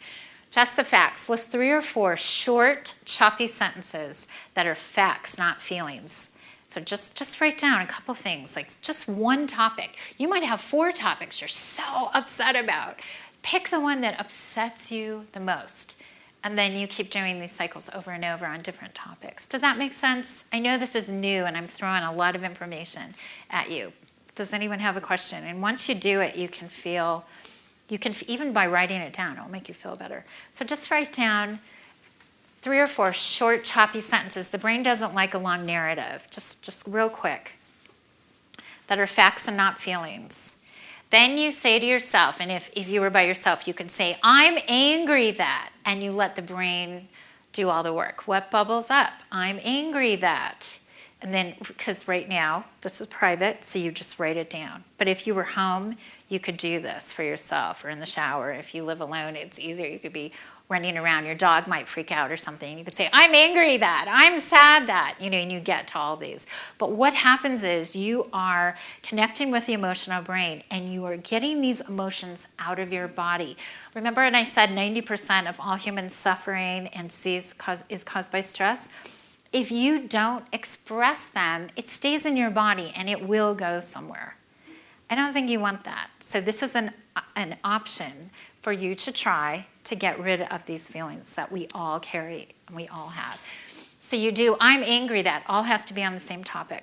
Just the facts. List 3 or 4 short, choppy sentences that are facts, not feelings. So just write down a couple things, like just one topic. You might have 4 topics you're so upset about. Pick the one that upsets you the most. And then you keep doing these cycles over and over on different topics. Does that make sense? I know this is new and I'm throwing a lot of information at you. Does anyone have a question? And once you do it, you can even by writing it down, it'll make you feel better. So just write down 3 or 4 short, choppy sentences. The brain doesn't like a long narrative, just real quick, that are facts and not feelings. Then you say to yourself, and if you were by yourself, you can say, I'm angry that, and you let the brain do all the work. What bubbles up? I'm angry that. And then, because right now, this is private, so you just write it down. But if you were home, you could do this for yourself, or in the shower. If you live alone, it's easier. You could be running around. Your dog might freak out or something. You could say, I'm angry that, I'm sad that, and you get to all these. But what happens is you are connecting with the emotional brain, and you are getting these emotions out of your body. Remember when I said 90% of all human suffering and disease is caused by stress? If you don't express them, it stays in your body and it will go somewhere. I don't think you want that. So this is an option for you to try to get rid of these feelings that we all carry and we all have. So you do, I'm angry that, all has to be on the same topic.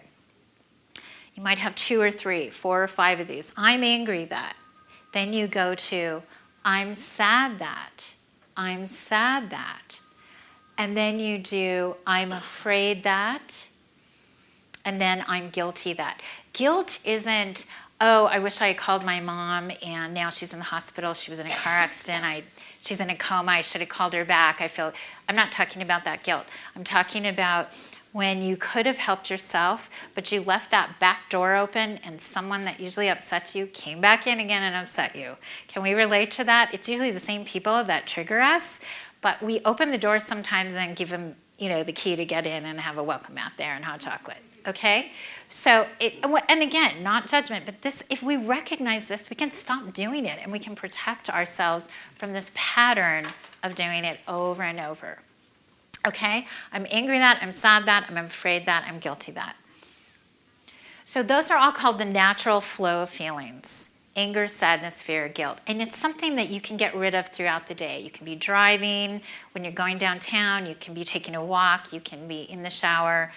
You might have 2 or 3, 4 or 5 of these. I'm angry that. Then you go to, I'm sad that. I'm sad that. And then you do, I'm afraid that. And then I'm guilty that. Guilt isn't, oh, I wish I had called my mom and now she's in the hospital. She was in a car accident. She's in a coma. I should have called her back. I'm not talking about that guilt. I'm talking about when you could have helped yourself, but you left that back door open and someone that usually upsets you came back in again and upset you. Can we relate to that? It's usually the same people that trigger us, but we open the door sometimes and give them, the key to get in and have a welcome mat there and hot chocolate. Okay? So, and again, not judgment, but if we recognize this, we can stop doing it and we can protect ourselves from this pattern of doing it over and over. Okay? I'm angry that, I'm sad that, I'm afraid that, I'm guilty that. So those are all called the natural flow of feelings. Anger, sadness, fear, guilt. And it's something that you can get rid of throughout the day. You can be driving, when you're going downtown, you can be taking a walk, you can be in the shower,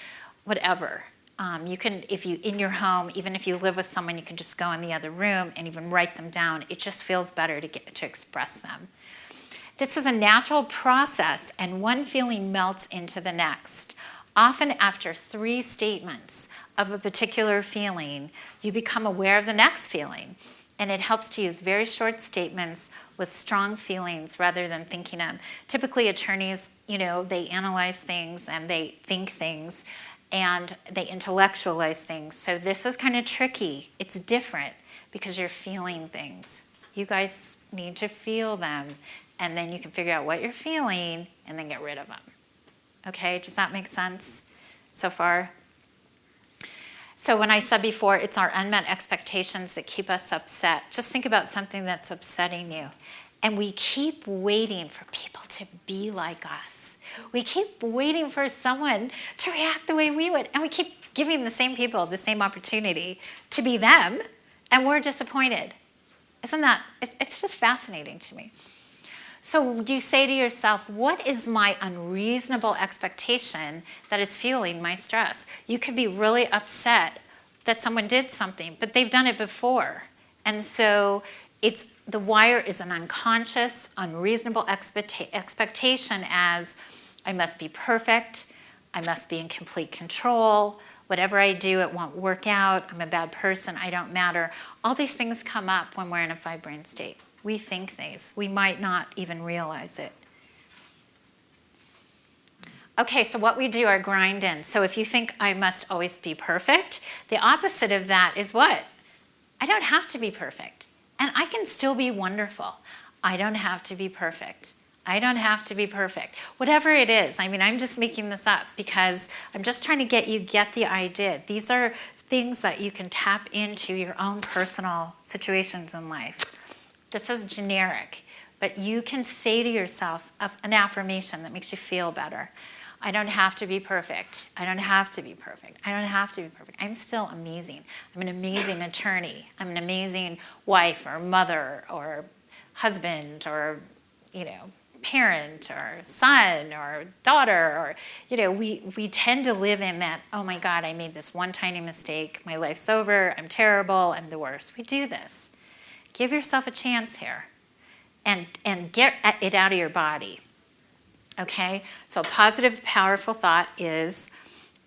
whatever. You can, in your home, even if you live with someone, you can just go in the other room and even write them down. It just feels better to express them. This is a natural process, and one feeling melts into the next. Often after 3 statements of a particular feeling, you become aware of the next feeling. And it helps to use very short statements with strong feelings rather than thinking them. Typically attorneys, they analyze things and they think things and they intellectualize things. So this is kind of tricky. It's different because you're feeling things. You guys need to feel them, and then you can figure out what you're feeling and then get rid of them. Okay, does that make sense so far? So when I said before, it's our unmet expectations that keep us upset. Just think about something that's upsetting you. And we keep waiting for people to be like us. We keep waiting for someone to react the way we would. And we keep giving the same people the same opportunity to be them. And we're disappointed. Isn't that, it's just fascinating to me. So you say to yourself, what is my unreasonable expectation that is fueling my stress? You could be really upset that someone did something, but they've done it before. And so the wire is an unconscious, unreasonable expectation as I must be perfect, I must be in complete control, whatever I do, it won't work out, I'm a bad person, I don't matter. All these things come up when we're in a 5-brain state. We think these. We might not even realize it. Okay, so what we do are grind in. So if you think I must always be perfect, the opposite of that is what? I don't have to be perfect. And I can still be wonderful. I don't have to be perfect. I don't have to be perfect. Whatever it is. I mean, I'm just making this up because I'm just trying to get the idea. These are things that you can tap into your own personal situations in life. This is generic, but you can say to yourself an affirmation that makes you feel better. I don't have to be perfect. I don't have to be perfect. I don't have to be perfect. I'm still amazing. I'm an amazing attorney. I'm an amazing wife or mother or husband or, parent or son or daughter, or, we tend to live in that, oh my God, I made this one tiny mistake. My life's over. I'm terrible. I'm the worst. We do this. Give yourself a chance here and get it out of your body. Okay? So a positive, powerful thought is,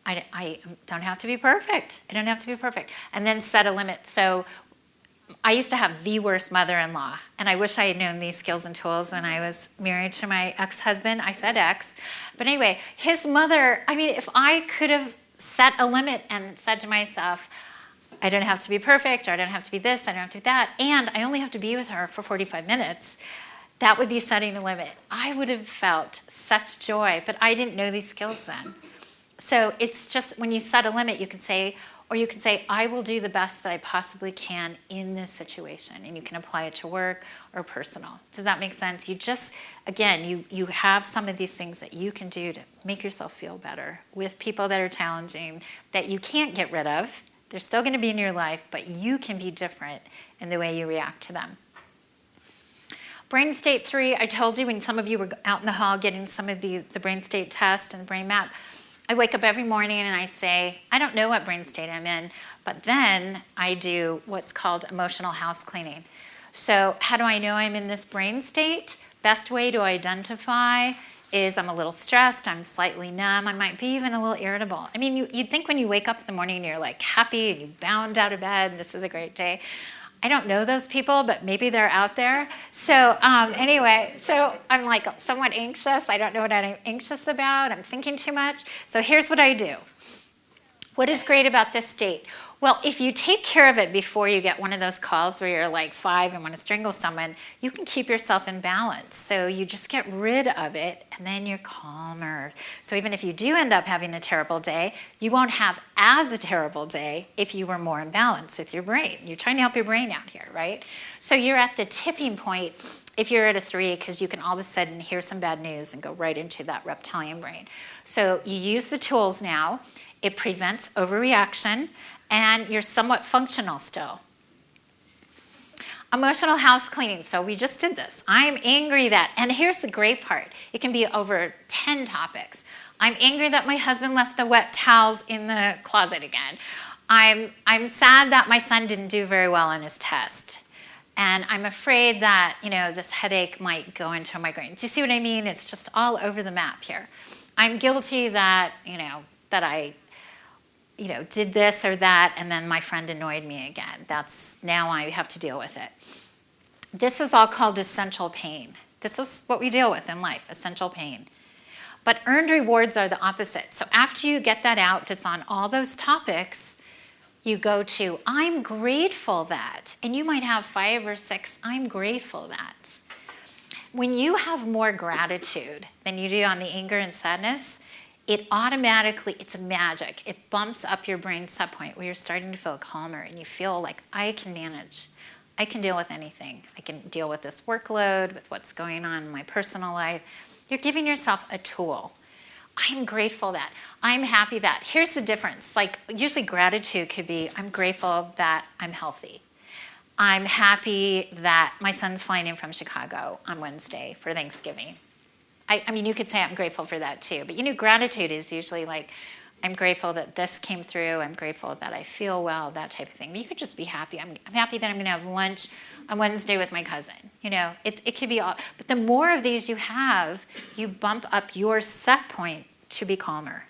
I don't have to be perfect. I don't have to be perfect. And then set a limit. So I used to have the worst mother-in-law, and I wish I had known these skills and tools when I was married to my ex-husband. I said ex. But anyway, his mother, if I could have set a limit and said to myself, I don't have to be perfect, or I don't have to be this, I don't have to be that, and I only have to be with her for 45 minutes, that would be setting a limit. I would have felt such joy, but I didn't know these skills then. So it's just when you set a limit, you can say, I will do the best that I possibly can in this situation. And you can apply it to work or personal. Does that make sense? You just, again, you have some of these things that you can do to make yourself feel better with people that are challenging, that you can't get rid of. They're still going to be in your life, but you can be different in the way you react to them. Brain state 3, I told you when some of you were out in the hall getting some of the brain state test and brain map, I wake up every morning and I say, I don't know what brain state I'm in, but then I do what's called emotional house cleaning. So how do I know I'm in this brain state? Best way to identify is I'm a little stressed, I'm slightly numb, I might be even a little irritable. You'd think when you wake up in the morning and you're like happy and you bound out of bed and this is a great day. I don't know those people, but maybe they're out there. So anyway, so I'm like somewhat anxious. I don't know what I'm anxious about. I'm thinking too much. So here's what I do. What is great about this state? Well, if you take care of it before you get one of those calls where you're like 5 and want to strangle someone, you can keep yourself in balance. So you just get rid of it and then you're calmer. So even if you do end up having a terrible day, you won't have as a terrible day if you were more in balance with your brain. You're trying to help your brain out here, right? So you're at the tipping point if you're at a 3, because you can all of a sudden hear some bad news and go right into that reptilian brain. So you use the tools now. It prevents overreaction, and you're somewhat functional still. Emotional house cleaning. So we just did this. I'm angry that, and here's the great part. It can be over 10 topics. I'm angry that my husband left the wet towels in the closet again. I'm sad that my son didn't do very well on his test. And I'm afraid that, this headache might go into a migraine. Do you see what I mean? It's just all over the map here. I'm guilty that, that I did this or that, and then my friend annoyed me again. Now I have to deal with it. This is all called essential pain. This is what we deal with in life, essential pain. But earned rewards are the opposite. So after you get that out, that's on all those topics, you go to, I'm grateful that, and you might have 5 or 6, I'm grateful that. When you have more gratitude than you do on the anger and sadness, it automatically, it's a magic. It bumps up your brain set point where you're starting to feel calmer and you feel like, I can manage. I can deal with anything. I can deal with this workload, with what's going on in my personal life. You're giving yourself a tool. I'm grateful that. I'm happy that. Here's the difference. Like usually gratitude could be, I'm grateful that I'm healthy. I'm happy that my son's flying in from Chicago on Wednesday for Thanksgiving. I mean, you could say I'm grateful for that too, but gratitude is usually like, I'm grateful that this came through, I'm grateful that I feel well, that type of thing. But you could just be happy. I'm happy that I'm gonna have lunch on Wednesday with my cousin. It could be all, but the more of these you have, you bump up your set point to be calmer.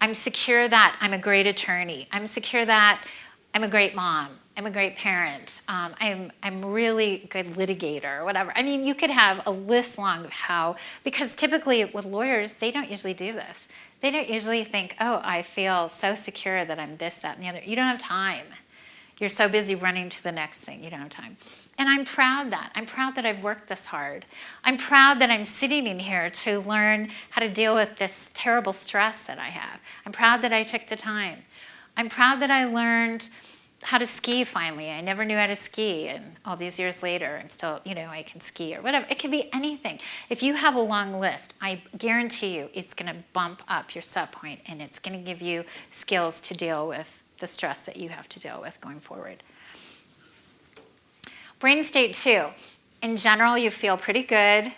I'm secure that I'm a great attorney. I'm secure that I'm a great mom. I'm a great parent. I'm really good litigator or whatever. I mean, you could have a list long of how, because typically with lawyers, they don't usually do this. They don't usually think, oh, I feel so secure that I'm this, that, and the other. You don't have time. You're so busy running to the next thing, you don't have time. And I'm proud that. I'm proud that I've worked this hard. I'm proud that I'm sitting in here to learn how to deal with this terrible stress that I have. I'm proud that I took the time. I'm proud that I learned how to ski finally. I never knew how to ski, and all these years later, I'm still, I can ski or whatever. It can be anything. If you have a long list, I guarantee you it's going to bump up your set point, and it's going to give you skills to deal with the stress that you have to deal with going forward. Brain state 2. In general, you feel pretty good.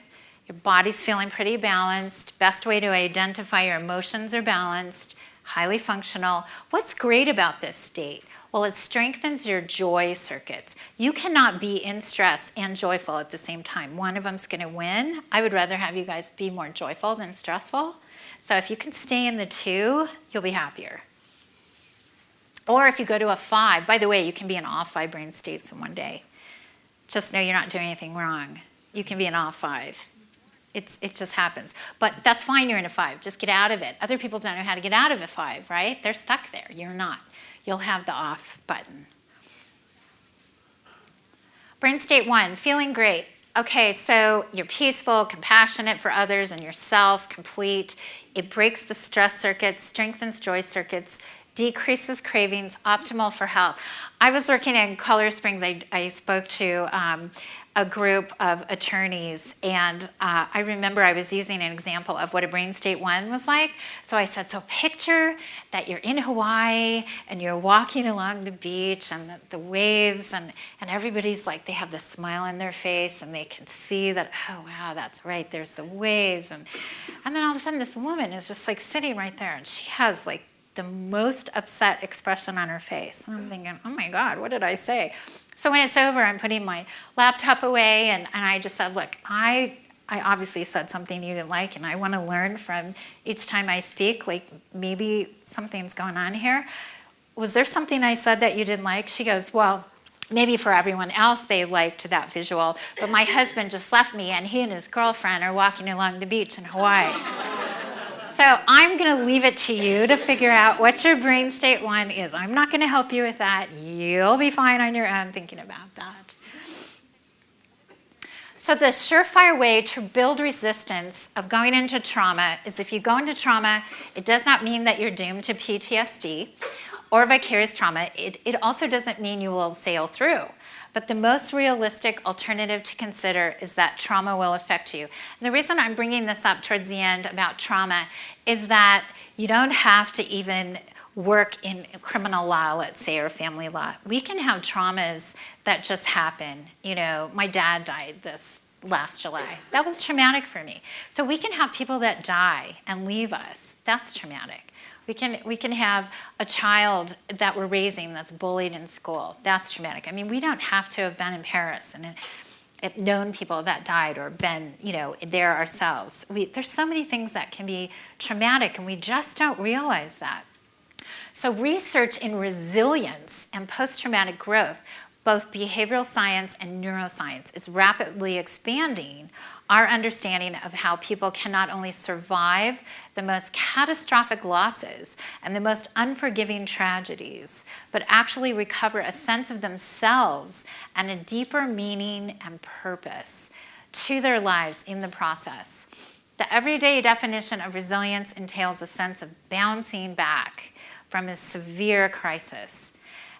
Your body's feeling pretty balanced. Best way to identify your emotions are balanced, highly functional. What's great about this state? Well, it strengthens your joy circuits. You cannot be in stress and joyful at the same time. One of them's going to win. I would rather have you guys be more joyful than stressful. So if you can stay in the 2, you'll be happier. Or if you go to a 5, by the way, you can be in all 5 brain states in one day. Just know you're not doing anything wrong. You can be in all 5. It just happens. But that's fine you're in a 5. Just get out of it. Other people don't know how to get out of a 5, right? They're stuck there. You're not. You'll have the off button. Brain state 1, feeling great. Okay, so you're peaceful, compassionate for others and yourself, complete. It breaks the stress circuits, strengthens joy circuits, decreases cravings, optimal for health. I was working in Colorado Springs. I spoke to a group of attorneys, and I remember I was using an example of what a brain state 1 was like. So I said, so picture that you're in Hawaii and you're walking along the beach and the waves and everybody's like, they have this smile on their face and they can see that, oh wow, that's right, there's the waves. And then all of a sudden this woman is just like sitting right there and she has like the most upset expression on her face. And I'm thinking, oh my God, what did I say? So when it's over, I'm putting my laptop away, and I just said, look, I obviously said something you didn't like, and I want to learn from each time I speak, like maybe something's going on here. Was there something I said that you didn't like? She goes, well, maybe for everyone else they liked that visual, but my husband just left me, and he and his girlfriend are walking along the beach in Hawaii. So I'm going to leave it to you to figure out what your brain state 1 is. I'm not going to help you with that. You'll be fine on your own thinking about that. So the surefire way to build resistance of going into trauma is if you go into trauma, it does not mean that you're doomed to PTSD or vicarious trauma. It also doesn't mean you will sail through. But the most realistic alternative to consider is that trauma will affect you. And the reason I'm bringing this up towards the end about trauma is that you don't have to even work in criminal law, let's say, or family law. We can have traumas that just happen. My dad died this last July. That was traumatic for me. So we can have people that die and leave us. That's traumatic. We can have a child that we're raising that's bullied in school. That's traumatic. I mean, we don't have to have been in Paris and known people that died or been, there ourselves. There's so many things that can be traumatic, and we just don't realize that. So research in resilience and post-traumatic growth, both behavioral science and neuroscience, is rapidly expanding our understanding of how people can not only survive the most catastrophic losses and the most unforgiving tragedies, but actually recover a sense of themselves and a deeper meaning and purpose to their lives in the process. The everyday definition of resilience entails a sense of bouncing back from a severe crisis.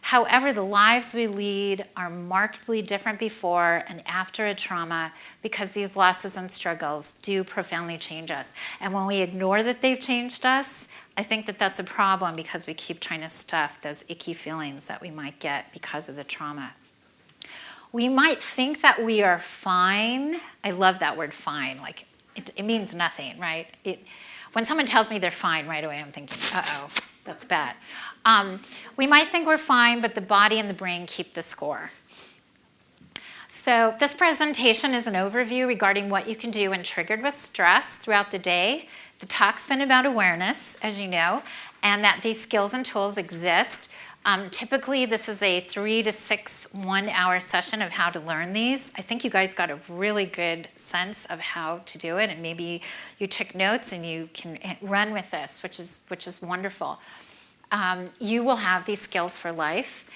However, the lives we lead are markedly different before and after a trauma because these losses and struggles do profoundly change us. And when we ignore that they've changed us, I think that that's a problem because we keep trying to stuff those icky feelings that we might get because of the trauma. We might think that we are fine. I love that word fine. Like it means nothing, right? When someone tells me they're fine, right away I'm thinking, uh-oh. That's bad. We might think we're fine, but the body and the brain keep the score. So this presentation is an overview regarding what you can do when triggered with stress throughout the day. The talk's been about awareness, as you know, and that these skills and tools exist. Typically, this is a 3 to 6 one-hour session of how to learn these. I think you guys got a really good sense of how to do it, and maybe you took notes and you can run with this, which is wonderful. You will have these skills for life,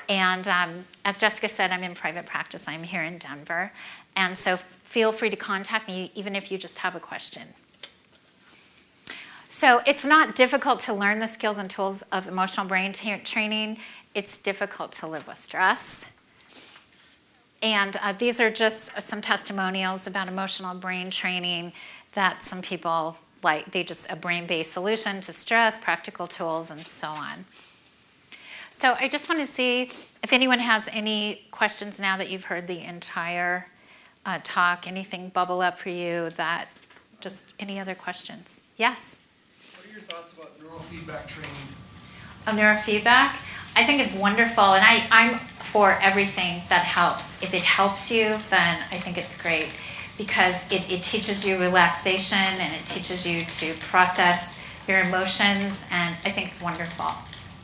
and as Jessica said, I'm in private practice. I'm here in Denver, and so feel free to contact me even if you just have a question. So it's not difficult to learn the skills and tools of emotional brain training. it's difficult to live with stress. And these are just some testimonials about emotional brain training that some people like. They just a brain-based solution to stress, practical tools, and so on. So I just want to see if anyone has any questions now that you've heard the entire talk. Anything bubble up for you that, just any other questions? Yes? What are your thoughts about neurofeedback training? Neurofeedback? I think it's wonderful, and I'm for everything that helps. If it helps you, then I think it's great, because it teaches you relaxation and it teaches you to process your emotions, and I think it's wonderful.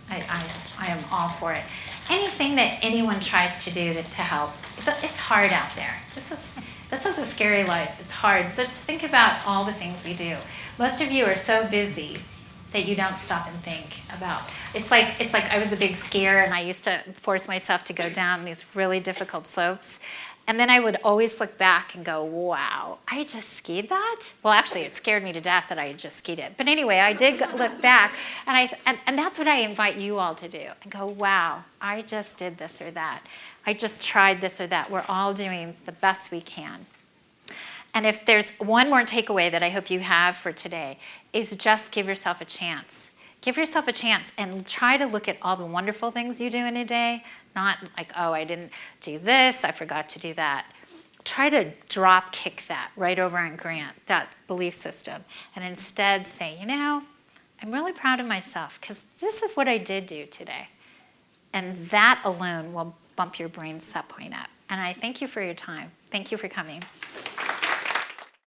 I am all for it. Anything that anyone tries to do to help, it's hard out there. This is a scary life. It's hard. Just think about all the things we do. Most of you are so busy that you don't stop and think about. It's like I was a big skier, and I used to force myself to go down these really difficult slopes. And then I would always look back and go, wow, I just skied that? Well, actually, it scared me to death that I had just skied it. But anyway, I did look back, and that's what I invite you all to do. And go, wow, I just did this or that. I just tried this or that. We're all doing the best we can. And if there's one more takeaway that I hope you have for today, is just give yourself a chance. Give yourself a chance and try to look at all the wonderful things you do in a day, not like, oh, I didn't do this, I forgot to do that. Try to drop kick that right over on Grant, that belief system, and instead say, you know, I'm really proud of myself because this is what I did do today. And that alone will bump your brain set point up. And I thank you for your time. Thank you for coming.